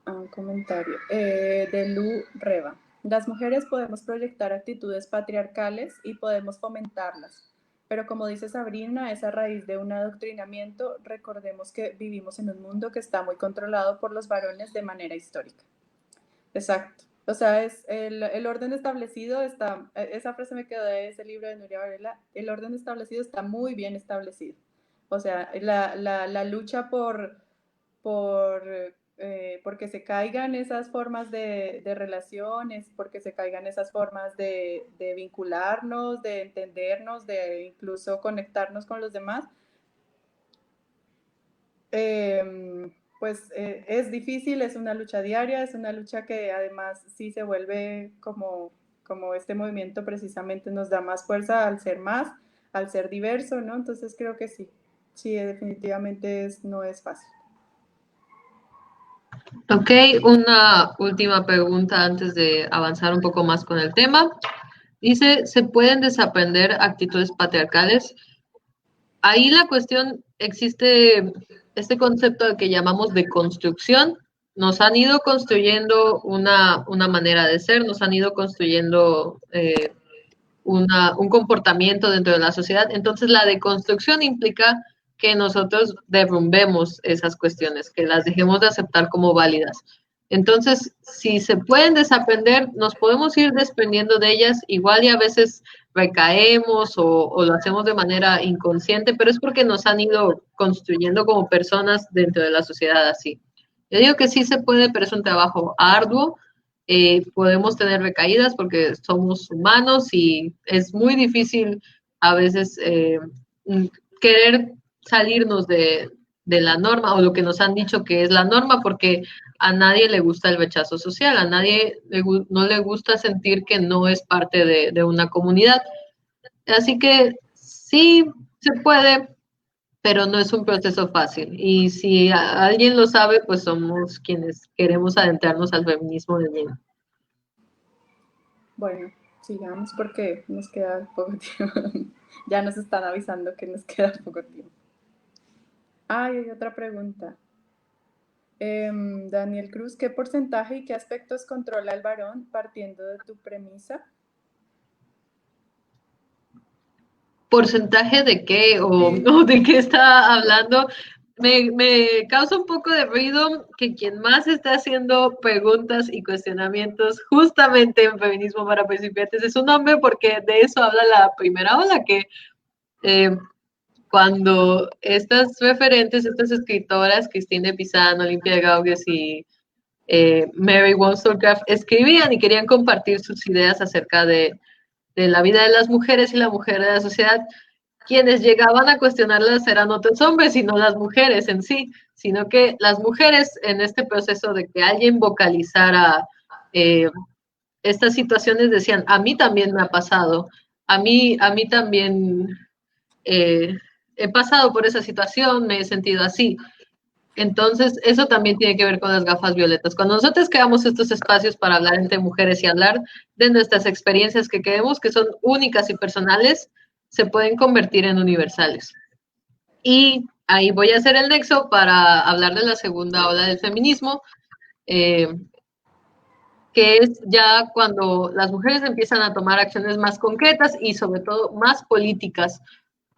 Un comentario de Lu Reva. Las mujeres podemos proyectar actitudes patriarcales y podemos fomentarlas, pero como dice Sabrina, es a raíz de un adoctrinamiento. Recordemos que vivimos en un mundo que está muy controlado por los varones de manera histórica. Exacto. O sea, es el orden establecido está, esa frase me quedó de ese libro de Nuria Varela, el orden establecido está muy bien establecido. O sea, la lucha porque se caigan esas formas de relaciones, porque se caigan esas formas de vincularnos, de entendernos, de incluso conectarnos con los demás. pues es difícil, es una lucha diaria, es una lucha que además sí se vuelve como este movimiento precisamente nos da más fuerza al ser más, al ser diverso, ¿no? Entonces creo que sí, sí, definitivamente no es fácil. Ok, una última pregunta antes de avanzar un poco más con el tema. Dice, ¿se pueden desaprender actitudes patriarcales? Ahí la cuestión, existe este concepto que llamamos de construcción. Nos han ido construyendo una manera de ser, nos han ido construyendo un comportamiento dentro de la sociedad. Entonces, la deconstrucción implica que nosotros derrumbemos esas cuestiones, que las dejemos de aceptar como válidas. Entonces, si se pueden desaprender, nos podemos ir desprendiendo de ellas, igual y a veces recaemos o lo hacemos de manera inconsciente, pero es porque nos han ido construyendo como personas dentro de la sociedad así. Yo digo que sí se puede, pero es un trabajo arduo. Podemos tener recaídas porque somos humanos y es muy difícil a veces querer salirnos de la norma o lo que nos han dicho que es la norma porque a nadie le gusta el rechazo social, a nadie no le gusta sentir que no es parte de una comunidad. Así que sí se puede, pero no es un proceso fácil. Y si alguien lo sabe, pues somos quienes queremos adentrarnos al feminismo de lleno. Bueno, sigamos porque nos queda poco tiempo. Ya nos están avisando que nos queda poco tiempo. Hay otra pregunta. Daniel Cruz, ¿qué porcentaje y qué aspectos controla el varón partiendo de tu premisa? ¿Porcentaje de qué o, Sí. o de qué está hablando? Me causa un poco de ruido que quien más está haciendo preguntas y cuestionamientos justamente en Feminismo para Principiantes es un hombre, porque de eso habla la primera ola, que cuando estas referentes, estas escritoras, Christine de Pizan, Olimpia Gauges y Mary Wollstonecraft, escribían y querían compartir sus ideas acerca de la vida de las mujeres y la mujer de la sociedad, quienes llegaban a cuestionarlas eran otros hombres y no las mujeres en sí, sino que las mujeres en este proceso de que alguien vocalizara estas situaciones decían, a mí también me ha pasado, a mí también he pasado por esa situación, me he sentido así. Entonces, eso también tiene que ver con las gafas violetas. Cuando nosotros creamos estos espacios para hablar entre mujeres y hablar de nuestras experiencias que creemos que son únicas y personales, se pueden convertir en universales. Y ahí voy a hacer el nexo para hablar de la segunda ola del feminismo, que es ya cuando las mujeres empiezan a tomar acciones más concretas y sobre todo más políticas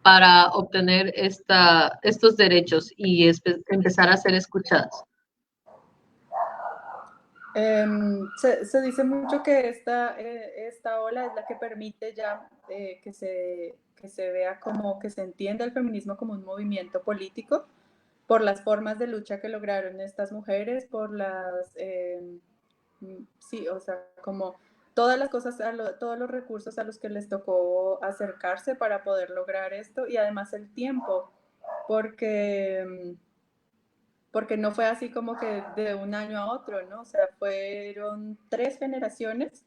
para obtener estos derechos y empezar a ser escuchadas. Se dice mucho que esta ola es la que permite ya que se vea como, que se entienda el feminismo como un movimiento político por las formas de lucha que lograron estas mujeres, por sí, o sea, como todas las cosas, todos los recursos a los que les tocó acercarse para poder lograr esto y además el tiempo, porque no fue así como que de un año a otro, ¿no? O sea, fueron 3 generaciones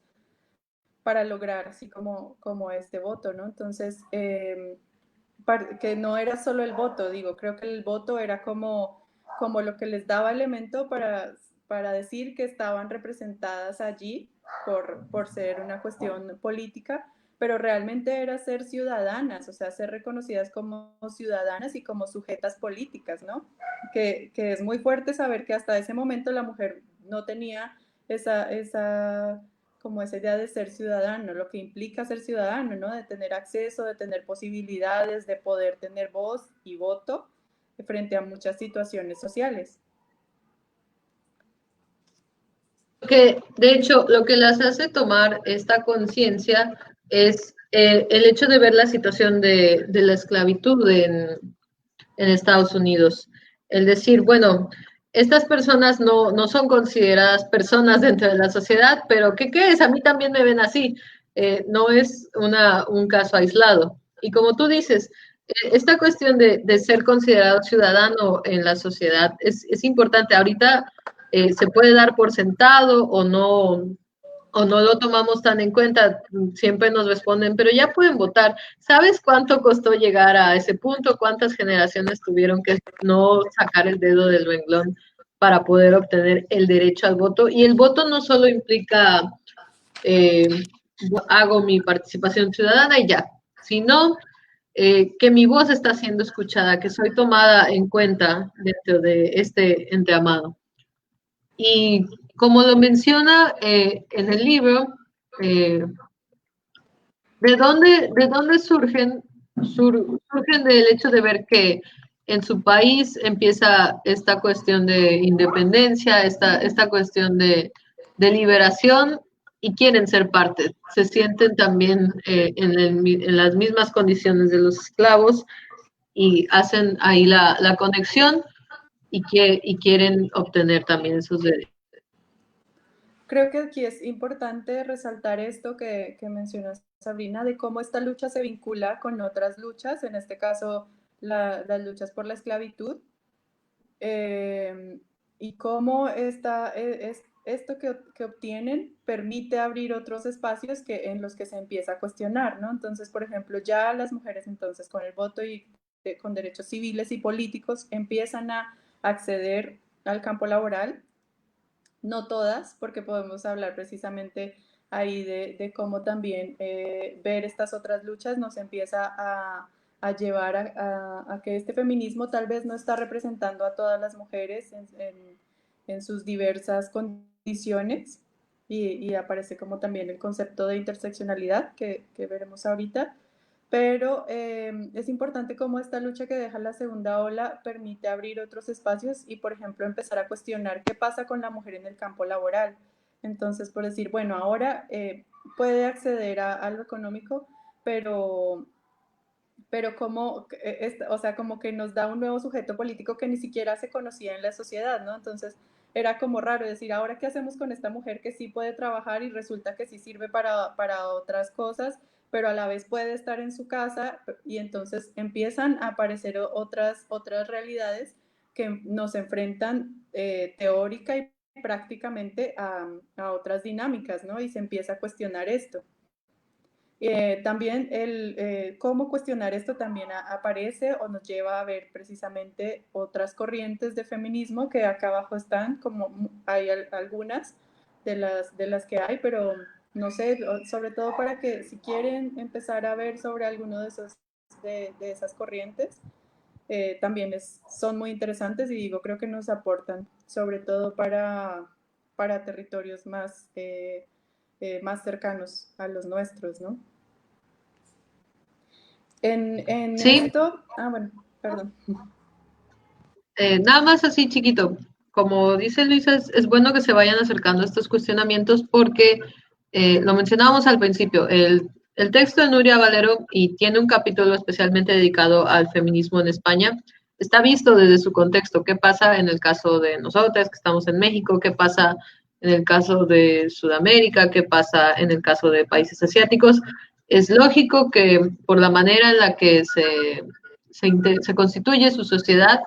para lograr así como este voto, ¿no? Entonces, que no era solo el voto, digo, creo que el voto era como lo que les daba elemento para decir que estaban representadas allí por ser una cuestión política, pero realmente era ser ciudadanas, o sea, ser reconocidas como ciudadanas y como sujetas políticas, ¿no? Que es muy fuerte saber que hasta ese momento la mujer no tenía como esa idea de ser ciudadano, lo que implica ser ciudadano, ¿no? De tener acceso, de tener posibilidades, de poder tener voz y voto frente a muchas situaciones sociales. Que, de hecho, lo que las hace tomar esta conciencia es el hecho de ver la situación de la esclavitud en Estados Unidos. El decir, bueno, estas personas no son consideradas personas dentro de la sociedad, pero ¿qué crees? A mí también me ven así. No es un caso aislado. Y como tú dices, esta cuestión de ser considerado ciudadano en la sociedad es importante. Ahorita se puede dar por sentado o no lo tomamos tan en cuenta. Siempre nos responden, pero ya pueden votar. ¿Sabes cuánto costó llegar a ese punto? ¿Cuántas generaciones tuvieron que no sacar el dedo del renglón para poder obtener el derecho al voto? Y el voto no solo implica eh, hago mi participación ciudadana y ya, sino que mi voz está siendo escuchada, que soy tomada en cuenta dentro de este entramado. Y como lo menciona en el libro, eh, de dónde surgen? Surgen del hecho de ver que en su país empieza esta cuestión de independencia, esta cuestión de liberación y quieren ser parte. Se sienten también en las mismas condiciones de los esclavos y hacen ahí la conexión y quieren obtener también esos derechos. Creo que aquí es importante resaltar esto que mencionas, Sabrina, de cómo esta lucha se vincula con otras luchas, en este caso las luchas por la esclavitud, y cómo esto que obtienen permite abrir otros espacios en los que se empieza a cuestionar, ¿no? Entonces, por ejemplo, ya las mujeres entonces con el voto y con derechos civiles y políticos empiezan a acceder al campo laboral, no todas, porque podemos hablar precisamente ahí de cómo también ver estas otras luchas nos empieza a llevar a que este feminismo tal vez no está representando a todas las mujeres en sus diversas condiciones y aparece como también el concepto de interseccionalidad que veremos ahorita, pero es importante cómo esta lucha que deja la segunda ola permite abrir otros espacios y, por ejemplo, empezar a cuestionar qué pasa con la mujer en el campo laboral. Entonces, por decir, bueno, ahora puede acceder a lo económico, pero como, o sea, como que nos da un nuevo sujeto político que ni siquiera se conocía en la sociedad, ¿no? Entonces era como raro decir, ahora qué hacemos con esta mujer que sí puede trabajar y resulta que sí sirve para otras cosas, pero a la vez puede estar en su casa y entonces empiezan a aparecer otras realidades que nos enfrentan teórica y prácticamente a otras dinámicas, ¿no? Y se empieza a cuestionar esto. También cómo cuestionar esto también aparece o nos lleva a ver precisamente otras corrientes de feminismo que acá abajo están, como hay algunas de las que hay, pero no sé, sobre todo para que si quieren empezar a ver sobre alguno de esas corrientes, también son muy interesantes y digo, creo que nos aportan, sobre todo para territorios más cercanos a los nuestros, ¿no? En Sí, esto, bueno, perdón. nada más así chiquito. Como dice Luisa, es bueno que se vayan acercando a estos cuestionamientos porque lo mencionábamos al principio, el texto de Nuria Valero y tiene un capítulo especialmente dedicado al feminismo en España. Está visto desde su contexto, qué pasa en el caso de nosotras que estamos en México, qué pasa en el caso de Sudamérica, qué pasa en el caso de países asiáticos. Es lógico que por la manera en la que se constituye su sociedad,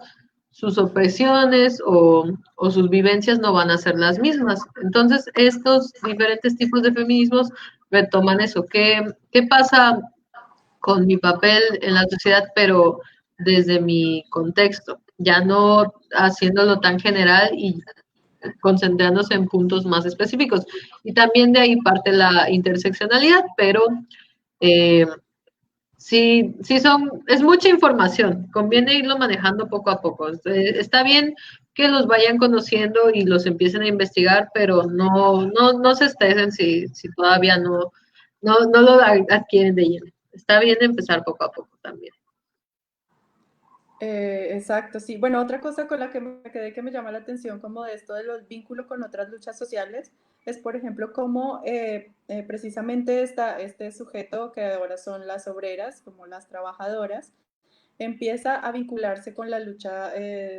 sus opresiones o sus vivencias no van a ser las mismas. Entonces, estos diferentes tipos de feminismos retoman eso. ¿Qué pasa con mi papel en la sociedad, pero desde mi contexto? Ya no haciéndolo tan general y concentrándose en puntos más específicos. Y también de ahí parte la interseccionalidad, pero eh, sí, es mucha información, conviene irlo manejando poco a poco. Está bien que los vayan conociendo y los empiecen a investigar, pero no se estresen si todavía no lo adquieren de lleno. Está bien empezar poco a poco también. Exacto, sí. Bueno, otra cosa con la que me quedé que me llama la atención como de esto de los vínculos con otras luchas sociales es, por ejemplo, cómo precisamente este sujeto que ahora son las obreras, como las trabajadoras, empieza a vincularse con la lucha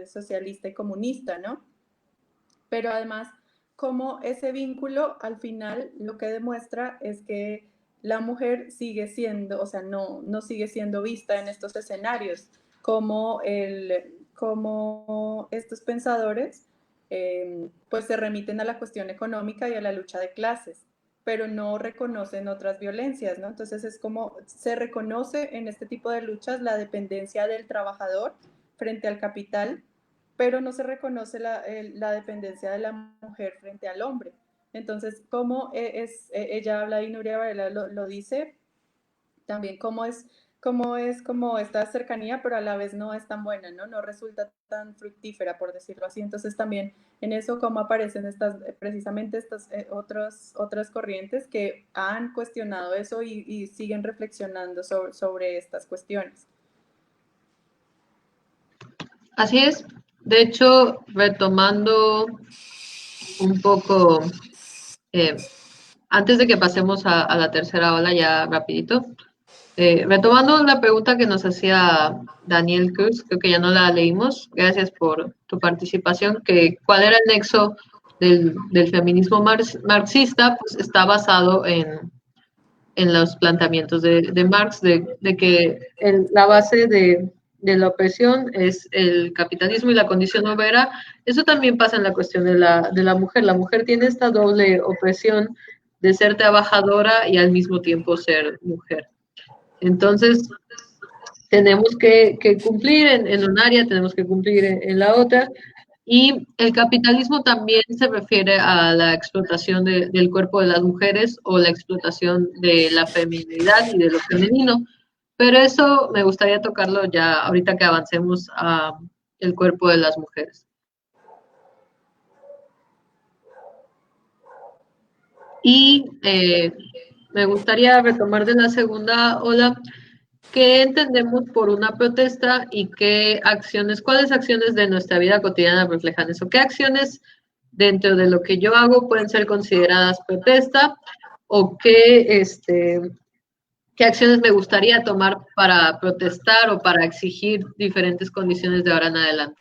socialista y comunista, ¿no? Pero además, cómo ese vínculo al final lo que demuestra es que la mujer sigue siendo, o sea, no sigue siendo vista en estos escenarios, como, como estos pensadores pues se remiten a la cuestión económica y a la lucha de clases, pero no reconocen otras violencias, ¿no? Entonces es como se reconoce en este tipo de luchas la dependencia del trabajador frente al capital, pero no se reconoce la dependencia de la mujer frente al hombre. Entonces, como ella habla y Nuria Varela lo dice, también como esta cercanía, pero a la vez no es tan buena, ¿no? No resulta tan fructífera, por decirlo así. Entonces también en eso cómo aparecen precisamente estas otras corrientes que han cuestionado eso y siguen reflexionando sobre estas cuestiones. Así es. De hecho, retomando un poco, eh, antes de que pasemos a la tercera ola, ya rapidito, retomando la pregunta que nos hacía Daniel Cruz, creo que ya no la leímos, gracias por tu participación, que cuál era el nexo del feminismo marxista, pues está basado en los planteamientos de Marx, de que la base de la opresión es el capitalismo y la condición obrera. Eso también pasa en la cuestión de la mujer. La mujer tiene esta doble opresión de ser trabajadora y al mismo tiempo ser mujer. Entonces, tenemos que cumplir en un área, tenemos que cumplir en la otra. Y el capitalismo también se refiere a la explotación del cuerpo de las mujeres o la explotación de la feminidad y de lo femenino. Pero eso me gustaría tocarlo ya ahorita que avancemos a el cuerpo de las mujeres. Y me gustaría retomar de la segunda ola. ¿Qué entendemos por una protesta y qué acciones, cuáles acciones de nuestra vida cotidiana reflejan eso? ¿Qué acciones dentro de lo que yo hago pueden ser consideradas protesta o qué acciones me gustaría tomar para protestar o para exigir diferentes condiciones de ahora en adelante?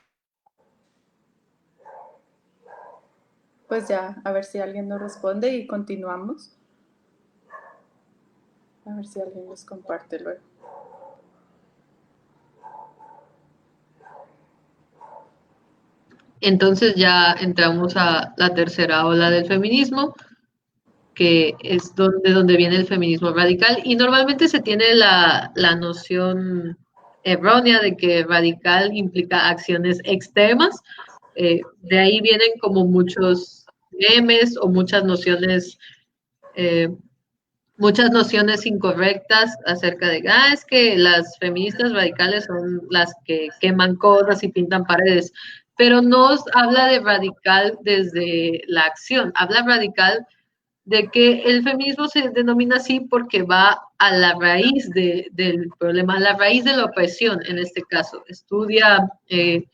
Pues ya, a ver si alguien nos responde y continuamos. A ver si alguien nos comparte luego. Entonces ya entramos a la tercera ola del feminismo, que es donde viene el feminismo radical, y normalmente se tiene la noción errónea de que radical implica acciones extremas. De ahí vienen como muchos memes o muchas nociones incorrectas acerca de, es que las feministas radicales son las que queman cosas y pintan paredes, pero no habla de radical desde la acción, habla radical de que el feminismo se denomina así porque va a la raíz del problema, a la raíz de la opresión en este caso. Estudia de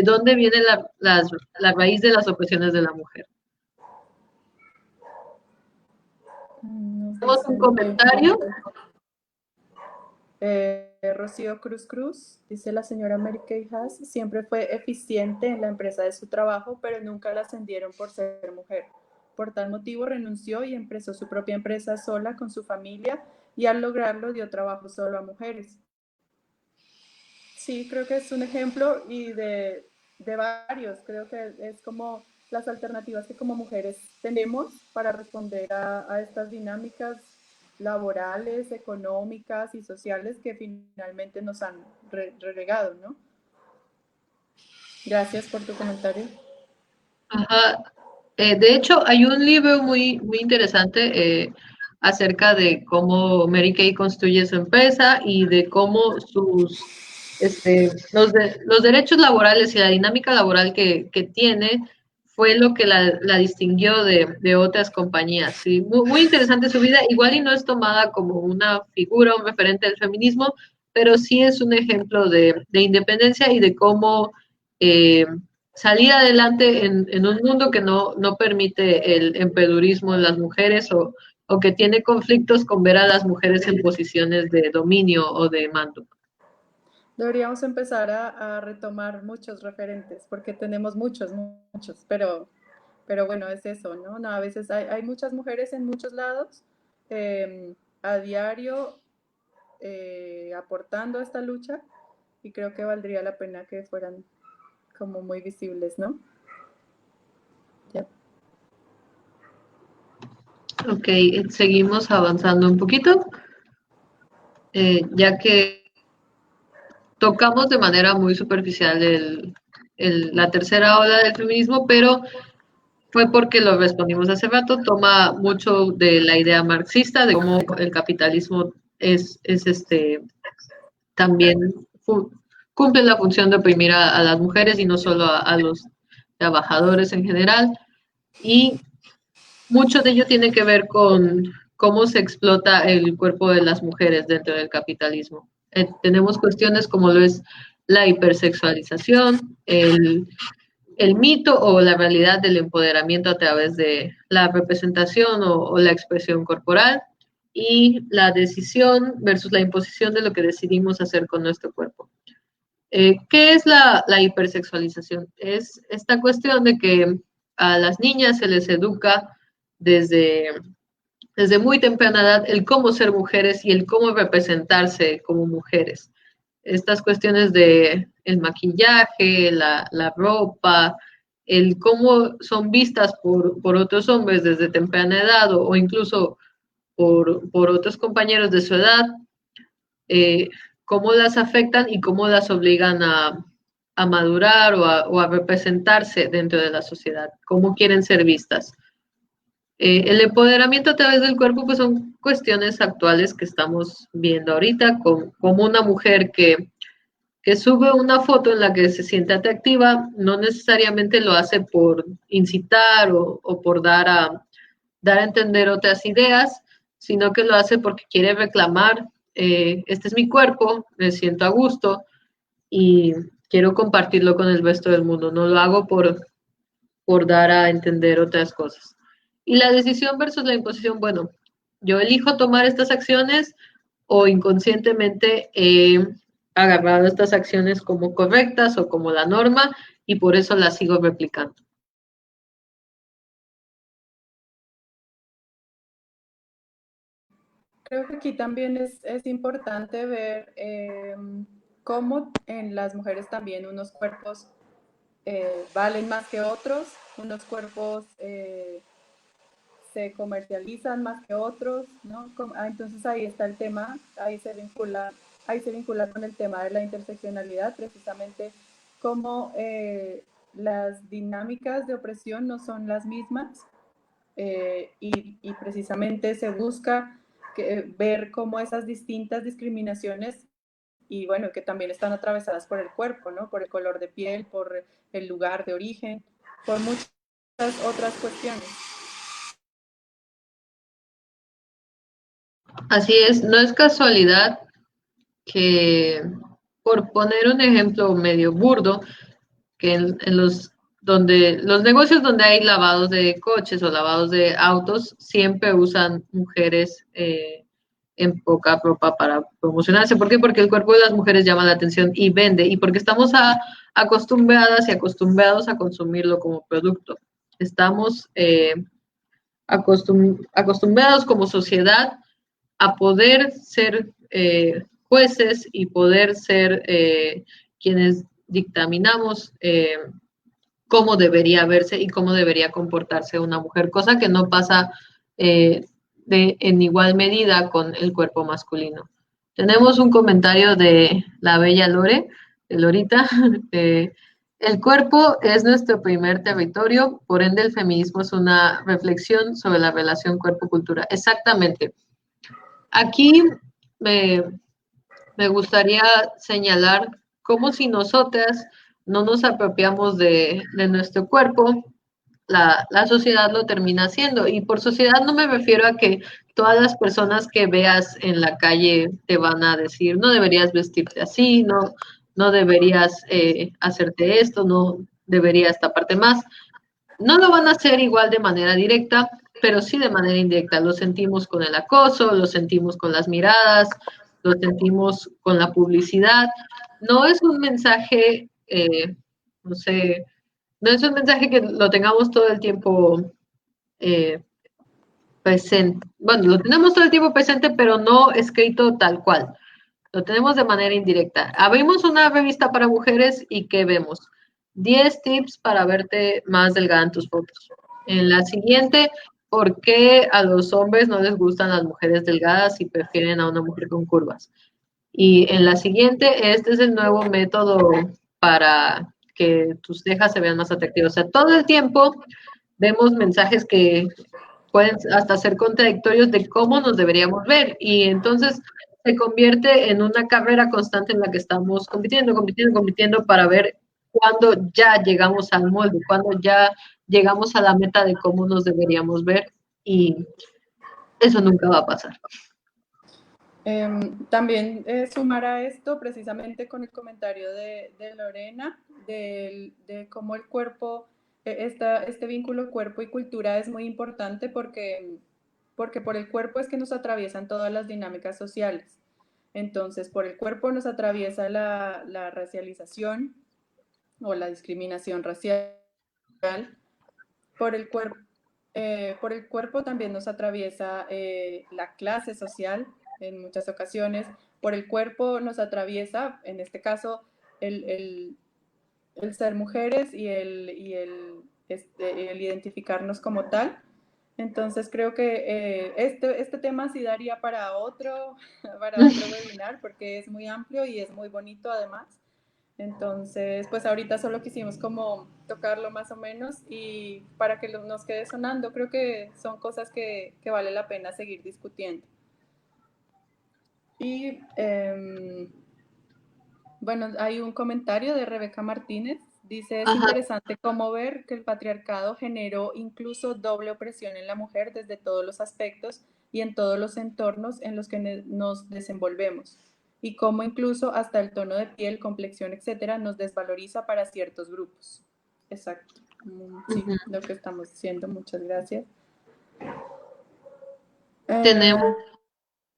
dónde viene la raíz de las opresiones de la mujer. Tenemos un comentario. Rocío Cruz dice: la señora Mary Kay Haas siempre fue eficiente en la empresa de su trabajo, pero nunca la ascendieron por ser mujer. Por tal motivo renunció y empezó su propia empresa sola con su familia, y al lograrlo dio trabajo solo a mujeres. Sí, creo que es un ejemplo y de varios. Creo que es como las alternativas que como mujeres tenemos para responder a estas dinámicas laborales, económicas y sociales que finalmente nos han relegado, ¿no? Gracias por tu comentario. Ajá. De hecho, hay un libro muy, muy interesante acerca de cómo Mary Kay construye su empresa y de cómo los derechos laborales y la dinámica laboral que tiene fue lo que la distinguió de otras compañías. Sí, muy, muy interesante su vida, igual y no es tomada como una figura, un referente del feminismo, pero sí es un ejemplo de independencia y de cómo salir adelante en un mundo que no permite el empedurismo en las mujeres o que tiene conflictos con ver a las mujeres en posiciones de dominio o de mando. Deberíamos empezar a retomar muchos referentes, porque tenemos muchos, pero bueno, es eso, ¿no? A veces hay muchas mujeres en muchos lados, a diario aportando a esta lucha, y creo que valdría la pena que fueran como muy visibles, ¿no? Ya. Ok, seguimos avanzando un poquito, ya que tocamos de manera muy superficial la tercera ola del feminismo, pero fue porque lo respondimos hace rato, toma mucho de la idea marxista, de cómo el capitalismo también cumple la función de oprimir a las mujeres y no solo a los trabajadores en general. Y mucho de ello tiene que ver con cómo se explota el cuerpo de las mujeres dentro del capitalismo. Tenemos cuestiones como lo es la hipersexualización, el mito o la realidad del empoderamiento a través de la representación o la expresión corporal y la decisión versus la imposición de lo que decidimos hacer con nuestro cuerpo. ¿Qué es la hipersexualización? Es esta cuestión de que a las niñas se les educa desde muy temprana edad el cómo ser mujeres y el cómo representarse como mujeres. Estas cuestiones de el maquillaje, la ropa, el cómo son vistas por otros hombres desde temprana edad o incluso por otros compañeros de su edad, eh, cómo las afectan y cómo las obligan a madurar o a representarse dentro de la sociedad, cómo quieren ser vistas. El empoderamiento a través del cuerpo pues son cuestiones actuales que estamos viendo ahorita, como una mujer que sube una foto en la que se siente atractiva, no necesariamente lo hace por incitar o por dar a entender otras ideas, sino que lo hace porque quiere reclamar, este es mi cuerpo, me siento a gusto y quiero compartirlo con el resto del mundo, no lo hago por dar a entender otras cosas. Y la decisión versus la imposición, bueno, yo elijo tomar estas acciones o inconscientemente he agarrado estas acciones como correctas o como la norma y por eso las sigo replicando. Creo que aquí también es importante ver cómo en las mujeres también unos cuerpos valen más que otros, unos cuerpos se comercializan más que otros, ¿no? Entonces ahí está el tema, ahí se vincula con el tema de la interseccionalidad, precisamente cómo las dinámicas de opresión no son las mismas y precisamente se busca ver cómo esas distintas discriminaciones y bueno, que también están atravesadas por el cuerpo, ¿no? Por el color de piel, por el lugar de origen, por muchas otras cuestiones. Así es, no es casualidad que, por poner un ejemplo medio burdo, que en los negocios donde hay lavados de coches o lavados de autos siempre usan mujeres en poca ropa para promocionarse. ¿Por qué? Porque el cuerpo de las mujeres llama la atención y vende, y porque estamos acostumbradas y acostumbrados a consumirlo como producto. Estamos acostumbrados como sociedad a poder ser jueces y poder ser quienes dictaminamos cómo debería verse y cómo debería comportarse una mujer, cosa que no pasa en igual medida con el cuerpo masculino. Tenemos un comentario de la bella Lore, de Lorita. El cuerpo es nuestro primer territorio, por ende el feminismo es una reflexión sobre la relación cuerpo-cultura. Exactamente. Aquí me, me gustaría señalar cómo si nosotras no nos apropiamos de nuestro cuerpo, la sociedad lo termina haciendo. Y por sociedad no me refiero a que todas las personas que veas en la calle te van a decir, no deberías vestirte así, no deberías hacerte esto, no deberías taparte más. No lo van a hacer igual de manera directa, pero sí de manera indirecta. Lo sentimos con el acoso, lo sentimos con las miradas, lo sentimos con la publicidad. No es un mensaje, no sé, no es un mensaje que lo tengamos todo el tiempo eh, presente. Bueno, lo tenemos todo el tiempo presente, pero no escrito tal cual. Lo tenemos de manera indirecta. Abrimos una revista para mujeres y ¿qué vemos? 10 tips para verte más delgada en tus fotos. En la siguiente, ¿por qué a los hombres no les gustan las mujeres delgadas y prefieren a una mujer con curvas? Y en la siguiente, este es el nuevo método para que tus cejas se vean más atractivas. O sea, todo el tiempo vemos mensajes que pueden hasta ser contradictorios de cómo nos deberíamos ver. Y entonces se convierte en una carrera constante en la que estamos compitiendo para ver cuándo ya llegamos al molde, cuándo ya llegamos a la meta de cómo nos deberíamos ver. Y eso nunca va a pasar. También sumar a esto precisamente con el comentario de Lorena, de cómo el cuerpo, este vínculo cuerpo y cultura es muy importante porque por el cuerpo es que nos atraviesan todas las dinámicas sociales. Entonces, por el cuerpo nos atraviesa la racialización o la discriminación racial, por el cuerpo. Por el cuerpo también nos atraviesa la clase social en muchas ocasiones. Por el cuerpo nos atraviesa, en este caso, el ser mujeres y el identificarnos como tal. Entonces creo que este tema sí daría para otro webinar porque es muy amplio y es muy bonito además. Entonces, pues ahorita solo quisimos como tocarlo más o menos y para que nos quede sonando, creo que son cosas que vale la pena seguir discutiendo. Y bueno, hay un comentario de Rebeca Martínez, dice, es interesante cómo ver que el patriarcado generó incluso doble opresión en la mujer desde todos los aspectos y en todos los entornos en los que nos desenvolvemos y cómo incluso hasta el tono de piel, complexión, etcétera, nos desvaloriza para ciertos grupos. Exacto. Sí, lo que estamos diciendo. Muchas gracias. Tenemos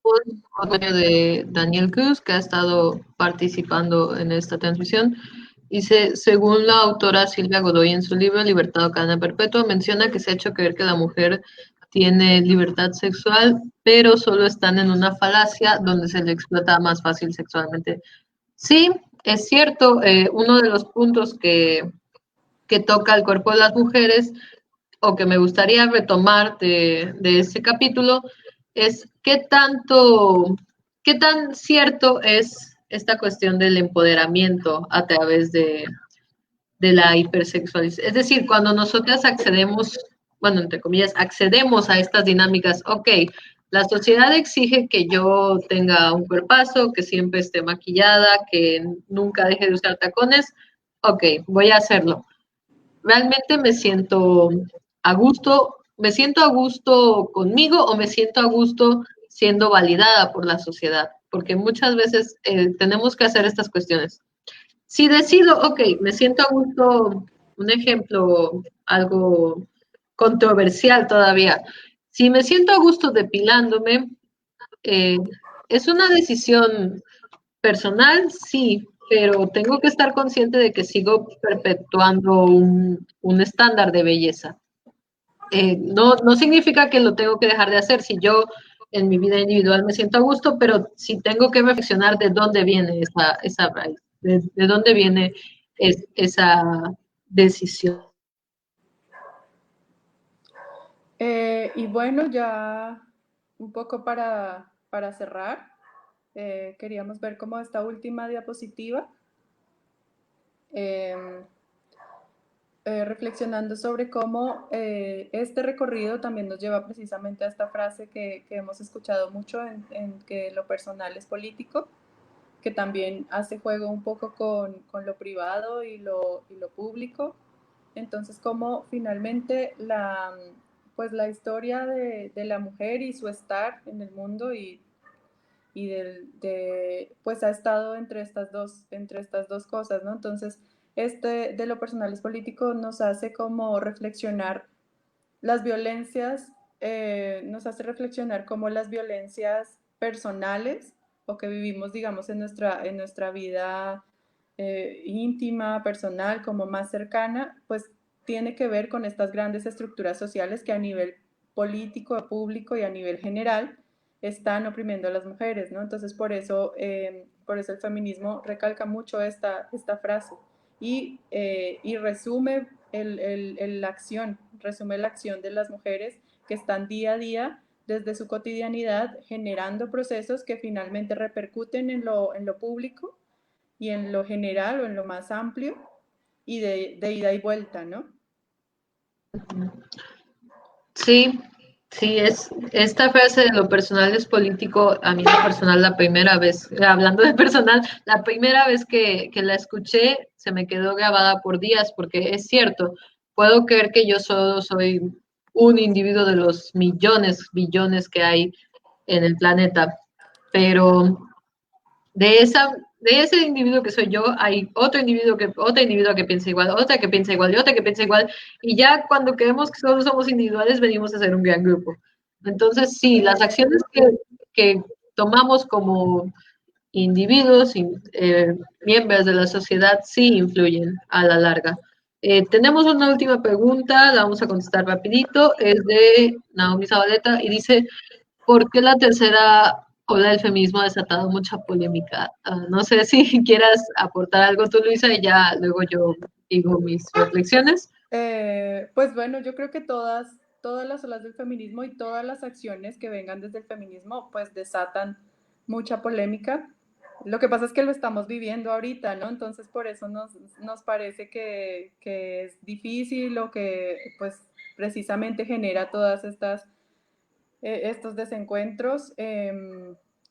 un comentario de Daniel Cruz, que ha estado participando en esta transmisión. Dice, según la autora Silvia Godoy en su libro Libertad o Cadena Perpetua, menciona que se ha hecho creer que la mujer tiene libertad sexual, pero solo están en una falacia donde se le explota más fácil sexualmente. Sí, es cierto, uno de los puntos que toca el cuerpo de las mujeres o que me gustaría retomar de ese capítulo es qué tan cierto es esta cuestión del empoderamiento a través de la hipersexualización. Es decir, cuando nosotras accedemos, bueno, entre comillas, accedemos a estas dinámicas, ok, la sociedad exige que yo tenga un cuerpazo, que siempre esté maquillada, que nunca deje de usar tacones, ok, voy a hacerlo. Realmente me siento a gusto conmigo o me siento a gusto siendo validada por la sociedad, porque muchas veces tenemos que hacer estas cuestiones. Si decido, ok, me siento a gusto, un ejemplo, algo controversial todavía, si me siento a gusto depilándome, es una decisión personal, sí, pero tengo que estar consciente de que sigo perpetuando un estándar de belleza. No significa que lo tengo que dejar de hacer si yo en mi vida individual me siento a gusto, pero sí tengo que reflexionar de dónde viene esa raíz, de dónde viene esa decisión. Y bueno, ya un poco para cerrar, queríamos ver como esta última diapositiva. Reflexionando sobre cómo este recorrido también nos lleva precisamente a esta frase que hemos escuchado mucho en que lo personal es político, que también hace juego un poco con lo privado y lo público. Entonces, cómo finalmente la historia de la mujer y su estar en el mundo pues ha estado entre estas dos cosas, ¿no? Entonces, de lo personal es político nos hace como reflexionar las violencias, nos hace reflexionar como las violencias personales o que vivimos, digamos, en nuestra vida íntima, personal, como más cercana, pues tiene que ver con estas grandes estructuras sociales que a nivel político, público y a nivel general están oprimiendo a las mujeres, ¿no? Entonces por eso el feminismo recalca mucho esta frase y resume la acción, resume la acción de las mujeres que están día a día desde su cotidianidad generando procesos que finalmente repercuten en lo público y en lo general o en lo más amplio y de ida y vuelta, ¿no? Sí, sí, esta frase de lo personal es político, a mí lo personal la primera vez, hablando de personal, la primera vez que la escuché se me quedó grabada por días, porque es cierto, puedo creer que yo solo soy un individuo de los millones, billones que hay en el planeta, pero de esa, de ese individuo que soy yo, hay otra individua que piensa igual, otra que piensa igual y otra que piensa igual, y ya cuando creemos que solo somos individuales, venimos a ser un gran grupo. Entonces, sí, las acciones que tomamos como individuos, miembros de la sociedad, sí influyen a la larga. Tenemos una última pregunta, la vamos a contestar rapidito, es de Naomi Zabaleta y dice, ¿por qué la tercera ola del feminismo ha desatado mucha polémica? No sé si quieras aportar algo tú, Luisa, y ya luego yo digo mis reflexiones. Pues bueno, yo creo que todas las olas del feminismo y todas las acciones que vengan desde el feminismo pues desatan mucha polémica. Lo que pasa es que lo estamos viviendo ahorita, ¿no? Entonces por eso nos parece que es difícil o que pues precisamente genera todas estos desencuentros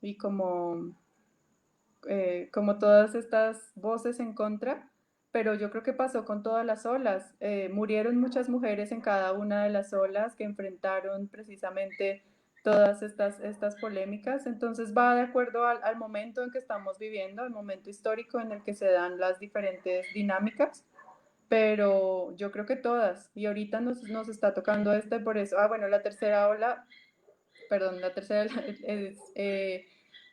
y como todas estas voces en contra, pero yo creo que pasó con todas las olas. Murieron muchas mujeres en cada una de las olas que enfrentaron precisamente todas estas polémicas. Entonces va de acuerdo al momento en que estamos viviendo, al momento histórico en el que se dan las diferentes dinámicas, pero yo creo que todas. Y ahorita nos está tocando por eso. Bueno, la tercera ola, perdón, la tercera es...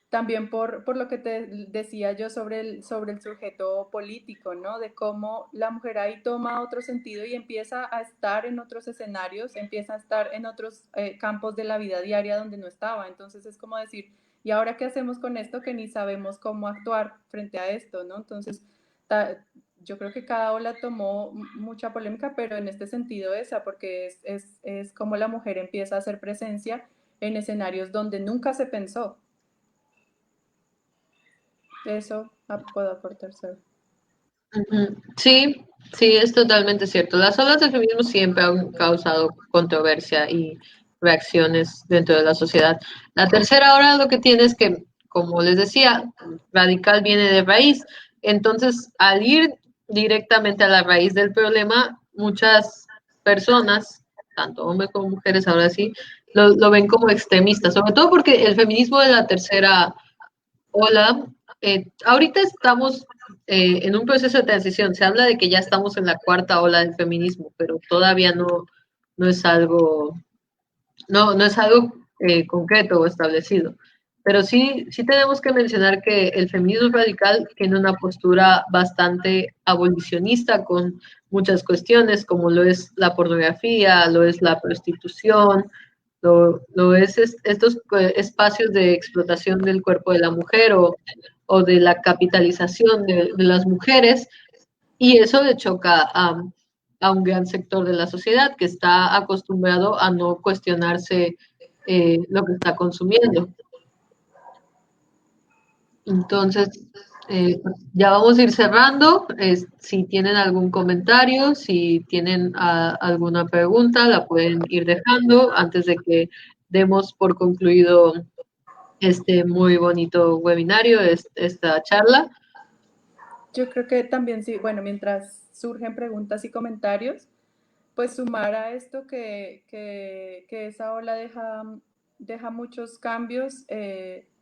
también por lo que te decía yo sobre el sujeto político, ¿no? De cómo la mujer ahí toma otro sentido y empieza a estar en otros escenarios, empieza a estar en otros campos de la vida diaria donde no estaba. Entonces es como decir, ¿y ahora qué hacemos con esto que ni sabemos cómo actuar frente a esto, ¿no? Entonces, yo creo que cada ola tomó mucha polémica, pero en este sentido esa, porque es como la mujer empieza a hacer presencia en escenarios donde nunca se pensó. Eso puedo aportar sobre. Sí, sí, es totalmente cierto. Las olas del feminismo siempre han causado controversia y reacciones dentro de la sociedad. La tercera ola lo que tiene es que, como les decía, radical viene de raíz. Entonces, al ir directamente a la raíz del problema, muchas personas, tanto hombres como mujeres, ahora sí, lo ven como extremista, sobre todo porque el feminismo de la tercera ola, ahorita estamos en un proceso de transición. Se habla de que ya estamos en la cuarta ola del feminismo, pero todavía no es algo, no es algo concreto o establecido. Pero sí tenemos que mencionar que el feminismo radical tiene una postura bastante abolicionista con muchas cuestiones, como lo es la pornografía, lo es la prostitución, lo es estos espacios de explotación del cuerpo de la mujer o de la capitalización de las mujeres, y eso le choca a un gran sector de la sociedad que está acostumbrado a no cuestionarse lo que está consumiendo. Entonces, ya vamos a ir cerrando. Si tienen algún comentario, si tienen alguna pregunta, la pueden ir dejando antes de que demos por concluido este muy bonito webinario, esta charla. Yo creo que también sí, bueno, mientras surgen preguntas y comentarios, pues sumar a esto que esa ola deja muchos cambios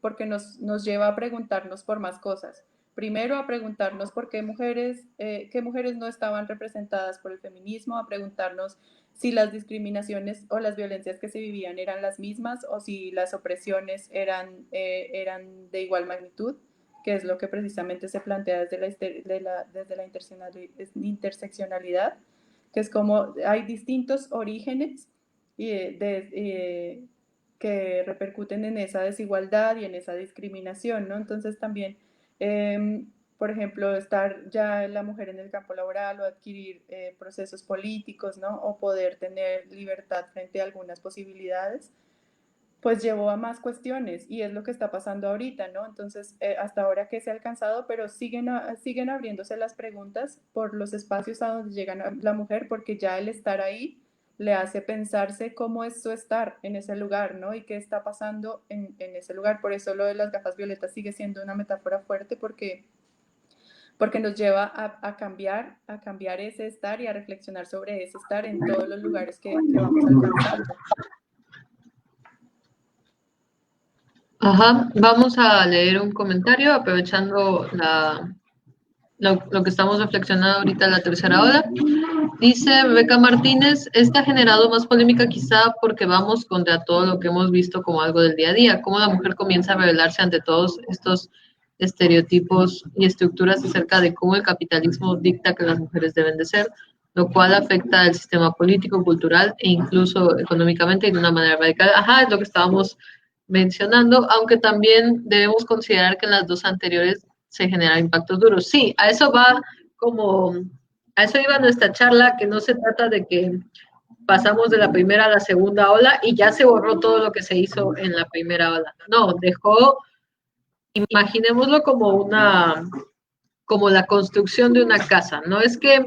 porque nos lleva a preguntarnos por más cosas. Primero a preguntarnos por qué mujeres no estaban representadas por el feminismo, a preguntarnos si las discriminaciones o las violencias que se vivían eran las mismas o si las opresiones eran de igual magnitud, que es lo que precisamente se plantea desde la interseccionalidad, que es como hay distintos orígenes y que repercuten en esa desigualdad y en esa discriminación, ¿no? Entonces también, por ejemplo, estar ya la mujer en el campo laboral o adquirir procesos políticos, ¿no? O poder tener libertad frente a algunas posibilidades, pues llevó a más cuestiones y es lo que está pasando ahorita, ¿no? Entonces, hasta ahora que se ha alcanzado, pero siguen abriéndose las preguntas por los espacios a donde llega la mujer, porque ya el estar ahí le hace pensarse cómo es su estar en ese lugar, ¿no? Y qué está pasando en ese lugar. Por eso lo de las gafas violetas sigue siendo una metáfora fuerte porque nos lleva a cambiar ese estar y a reflexionar sobre ese estar en todos los lugares que vamos alcanzando. Ajá, vamos a leer un comentario aprovechando lo que estamos reflexionando ahorita en la tercera ola. Dice Rebeca Martínez, ha generado más polémica quizá porque vamos contra todo lo que hemos visto como algo del día a día, cómo la mujer comienza a rebelarse ante todos estos estereotipos y estructuras acerca de cómo el capitalismo dicta que las mujeres deben de ser, lo cual afecta al sistema político, cultural e incluso económicamente y de una manera radical. Ajá, es lo que estábamos mencionando, aunque también debemos considerar que en las dos anteriores se generan impactos duros. Sí, a eso va como, a eso iba nuestra charla, que no se trata de que pasamos de la primera a la segunda ola y ya se borró todo lo que se hizo en la primera ola. No, imaginémoslo como la construcción de una casa. No es que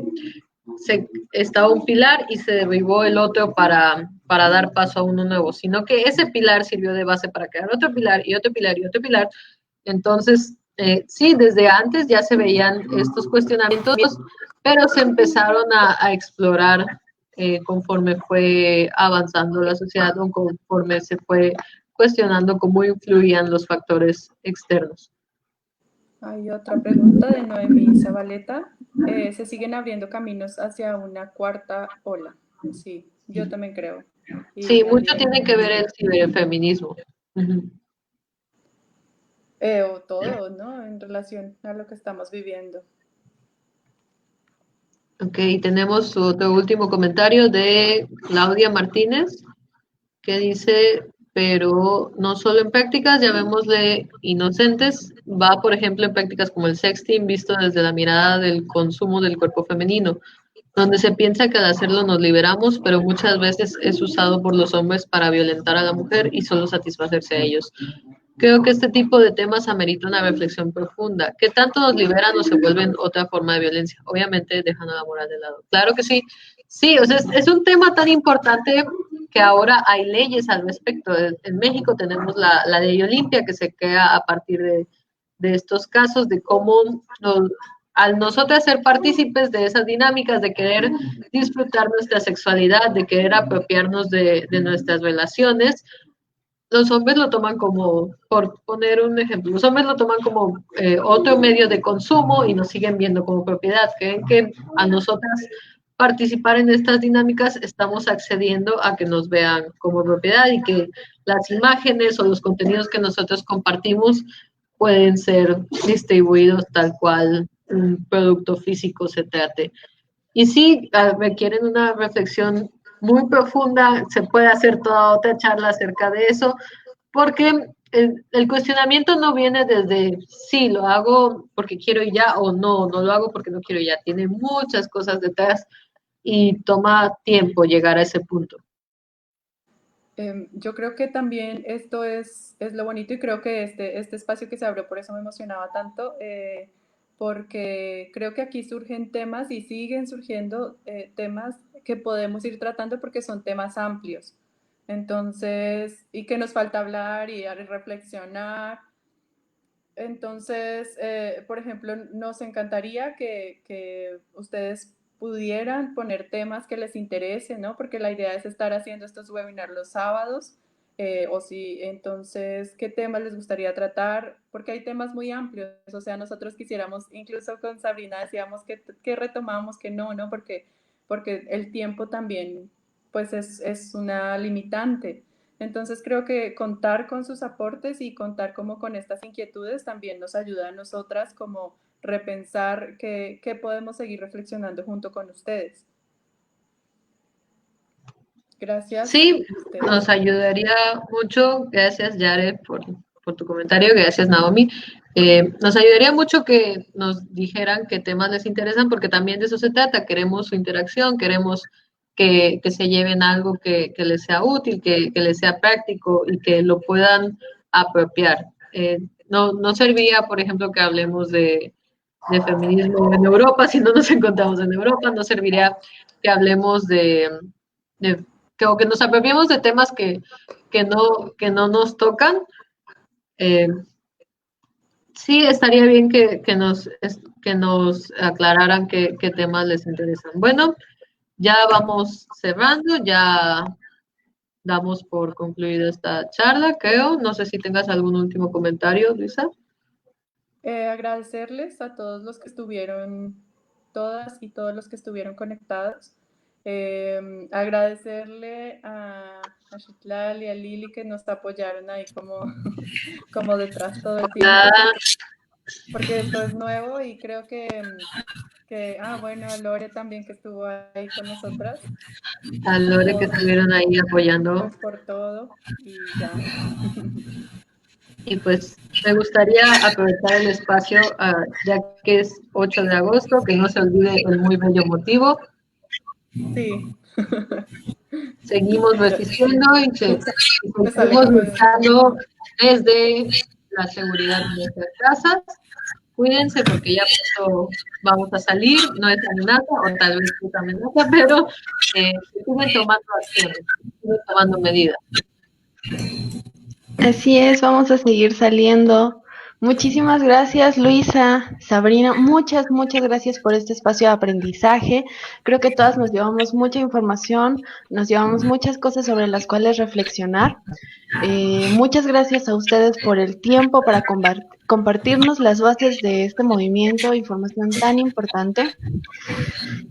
estaba un pilar y se derribó el otro para dar paso a uno nuevo, sino que ese pilar sirvió de base para crear otro pilar y otro pilar y otro pilar. Entonces, sí, desde antes ya se veían estos cuestionamientos, pero se empezaron a explorar conforme fue avanzando la sociedad o conforme se fue cuestionando cómo influían los factores externos. Hay otra pregunta de Noemí Zabaleta. ¿Se siguen abriendo caminos hacia una cuarta ola? Sí, yo también creo. Y sí, también, mucho tiene que ver el ciberfeminismo. o todo, ¿no? En relación a lo que estamos viviendo. Ok, tenemos otro último comentario de Claudia Martínez, que dice, pero no solo en prácticas, llamémosle inocentes, va, por ejemplo, en prácticas como el sexting, visto desde la mirada del consumo del cuerpo femenino, donde se piensa que al hacerlo nos liberamos, pero muchas veces es usado por los hombres para violentar a la mujer y solo satisfacerse a ellos. Creo que este tipo de temas amerita una reflexión profunda. ¿Qué tanto nos liberan o se vuelven otra forma de violencia? Obviamente dejando la moral de lado. Claro que sí. Sí, o sea, es un tema tan importante que ahora hay leyes al respecto. En México tenemos la ley Olimpia que se crea a partir de estos casos, de cómo al nosotros ser partícipes de esas dinámicas, de querer disfrutar nuestra sexualidad, de querer apropiarnos de nuestras relaciones, los hombres lo toman como, por poner un ejemplo, los hombres lo toman como otro medio de consumo y nos siguen viendo como propiedad. Creen que a nosotras participar en estas dinámicas estamos accediendo a que nos vean como propiedad y que las imágenes o los contenidos que nosotros compartimos pueden ser distribuidos tal cual un producto físico se trate. Y sí, requieren una reflexión muy profunda, se puede hacer toda otra charla acerca de eso, porque el cuestionamiento no viene desde sí, lo hago porque quiero y ya, o no, no lo hago porque no quiero y ya, tiene muchas cosas detrás y toma tiempo llegar a ese punto. Yo creo que también esto es lo bonito y creo que este espacio que se abrió, por eso me emocionaba tanto, porque creo que aquí surgen temas y siguen surgiendo temas que podemos ir tratando porque son temas amplios. Entonces, y que nos falta hablar y reflexionar. Entonces, por ejemplo, nos encantaría que ustedes pudieran poner temas que les interesen, ¿no? Porque la idea es estar haciendo estos webinars los sábados, o si, entonces, ¿qué temas les gustaría tratar? Porque hay temas muy amplios, o sea, nosotros quisiéramos, incluso con Sabrina decíamos que retomamos, que no, ¿no? Porque el tiempo también, pues, es una limitante. Entonces creo que contar con sus aportes y contar como con estas inquietudes también nos ayuda a nosotras como repensar qué podemos seguir reflexionando junto con ustedes. Gracias. Sí, nos ayudaría mucho. Gracias, Yare, por tu comentario. Gracias, Naomi. Nos ayudaría mucho que nos dijeran qué temas les interesan, porque también de eso se trata. Queremos su interacción, queremos que se lleven algo que les sea útil, que les sea práctico y que lo puedan apropiar. No serviría, por ejemplo, que hablemos de feminismo en Europa si no nos encontramos en Europa. No serviría que hablemos de que nos apropiemos de temas que no nos tocan. Sí, estaría bien que nos aclararan qué temas les interesan. Bueno, ya vamos cerrando, ya damos por concluida esta charla, creo. No sé si tengas algún último comentario, Luisa. Agradecerles a todos los que estuvieron, todas y todos los que estuvieron conectados. Agradecerle a Xitlal y a Lili que nos apoyaron ahí como detrás todo el tiempo, porque esto es nuevo y creo bueno, a Lore también que estuvo ahí con nosotras. A Lore que estuvieron ahí apoyando. Pues por todo y ya. Y pues me gustaría aprovechar el espacio, ya que es 8 de agosto, que no se olvide el muy bello motivo. Sí. Seguimos resistiendo y seguimos luchando desde la seguridad de nuestras casas. Cuídense porque ya pronto vamos a salir, no es amenaza, o tal vez es amenaza, pero siguen tomando acciones, siguen tomando medidas. Así es, vamos a seguir saliendo. Muchísimas gracias, Luisa, Sabrina, muchas gracias por este espacio de aprendizaje. Creo que todas nos llevamos mucha información, nos llevamos muchas cosas sobre las cuales reflexionar. Muchas gracias a ustedes por el tiempo para compartirnos las bases de este movimiento, información tan importante.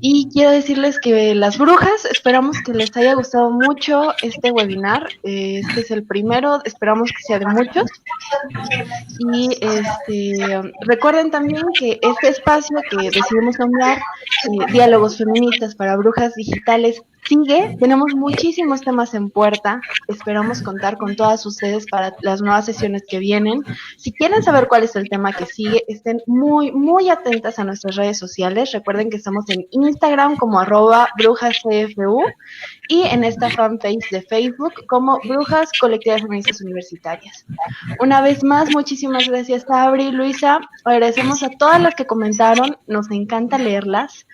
Y quiero decirles que las brujas, esperamos que les haya gustado mucho este webinar. Este es el primero, esperamos que sea de muchos. Y recuerden también que este espacio que decidimos nombrar, Diálogos Feministas para Brujas Digitales, sigue. Tenemos muchísimos temas en puerta. Esperamos contar con todas ustedes para las nuevas sesiones que vienen. Si quieren saber cuál es el tema que sigue, estén muy atentas a nuestras redes sociales. Recuerden que estamos en Instagram como @brujascfu y en esta fanpage de Facebook como Brujas Colectivas Feministas Universitarias. Una vez más, muchísimas gracias, Sabri, Luisa. Agradecemos a todas las que comentaron, nos encanta leerlas.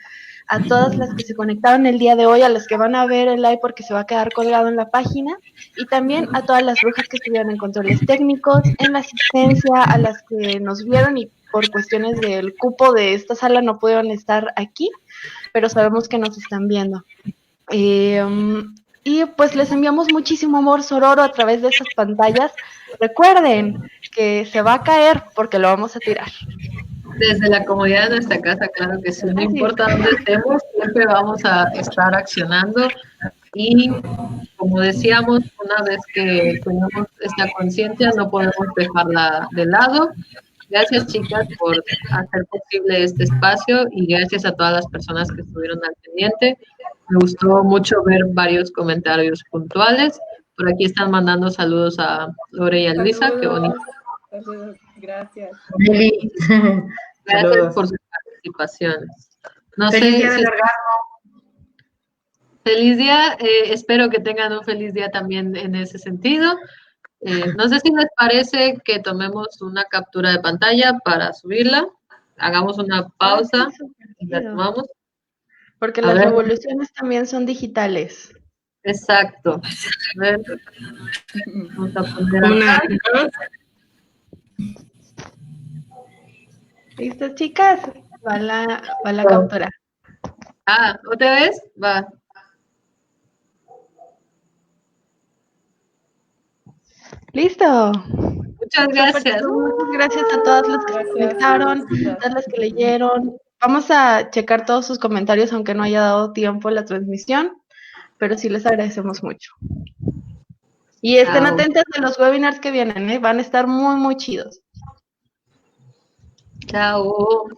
A todas las que se conectaron el día de hoy, a las que van a ver el live porque se va a quedar colgado en la página, y también a todas las brujas que estuvieron en controles técnicos, en la asistencia, a las que nos vieron y por cuestiones del cupo de esta sala no pudieron estar aquí, pero sabemos que nos están viendo. Y pues les enviamos muchísimo amor sororo a través de esas pantallas. Recuerden que se va a caer porque lo vamos a tirar. Desde la comodidad de nuestra casa, claro que sí, no importa dónde estemos, siempre vamos a estar accionando y, como decíamos, una vez que tenemos esta conciencia, no podemos dejarla de lado. Gracias, chicas, por hacer posible este espacio y gracias a todas las personas que estuvieron al pendiente. Me gustó mucho ver varios comentarios puntuales. Por aquí están mandando saludos a Lore y a Luisa. Saludos. Qué bonito. Saludos, gracias. Gracias por su participación. No feliz sé día si del orgasmo. Feliz día. Espero que tengan un feliz día también en ese sentido. No sé si les parece que tomemos una captura de pantalla para subirla. Hagamos una pausa y la tomamos. Porque las revoluciones también son digitales. Exacto. A ver. Vamos a poner acá. ¿Listo, chicas? Va la captura. ¿otra vez? Va. ¡Listo! Muchas gracias. Muchas gracias a todas las que se conectaron, a todas las que leyeron. Vamos a checar todos sus comentarios, aunque no haya dado tiempo la transmisión, pero sí les agradecemos mucho. Y estén atentos de los webinars que vienen, van a estar muy chidos. Chao.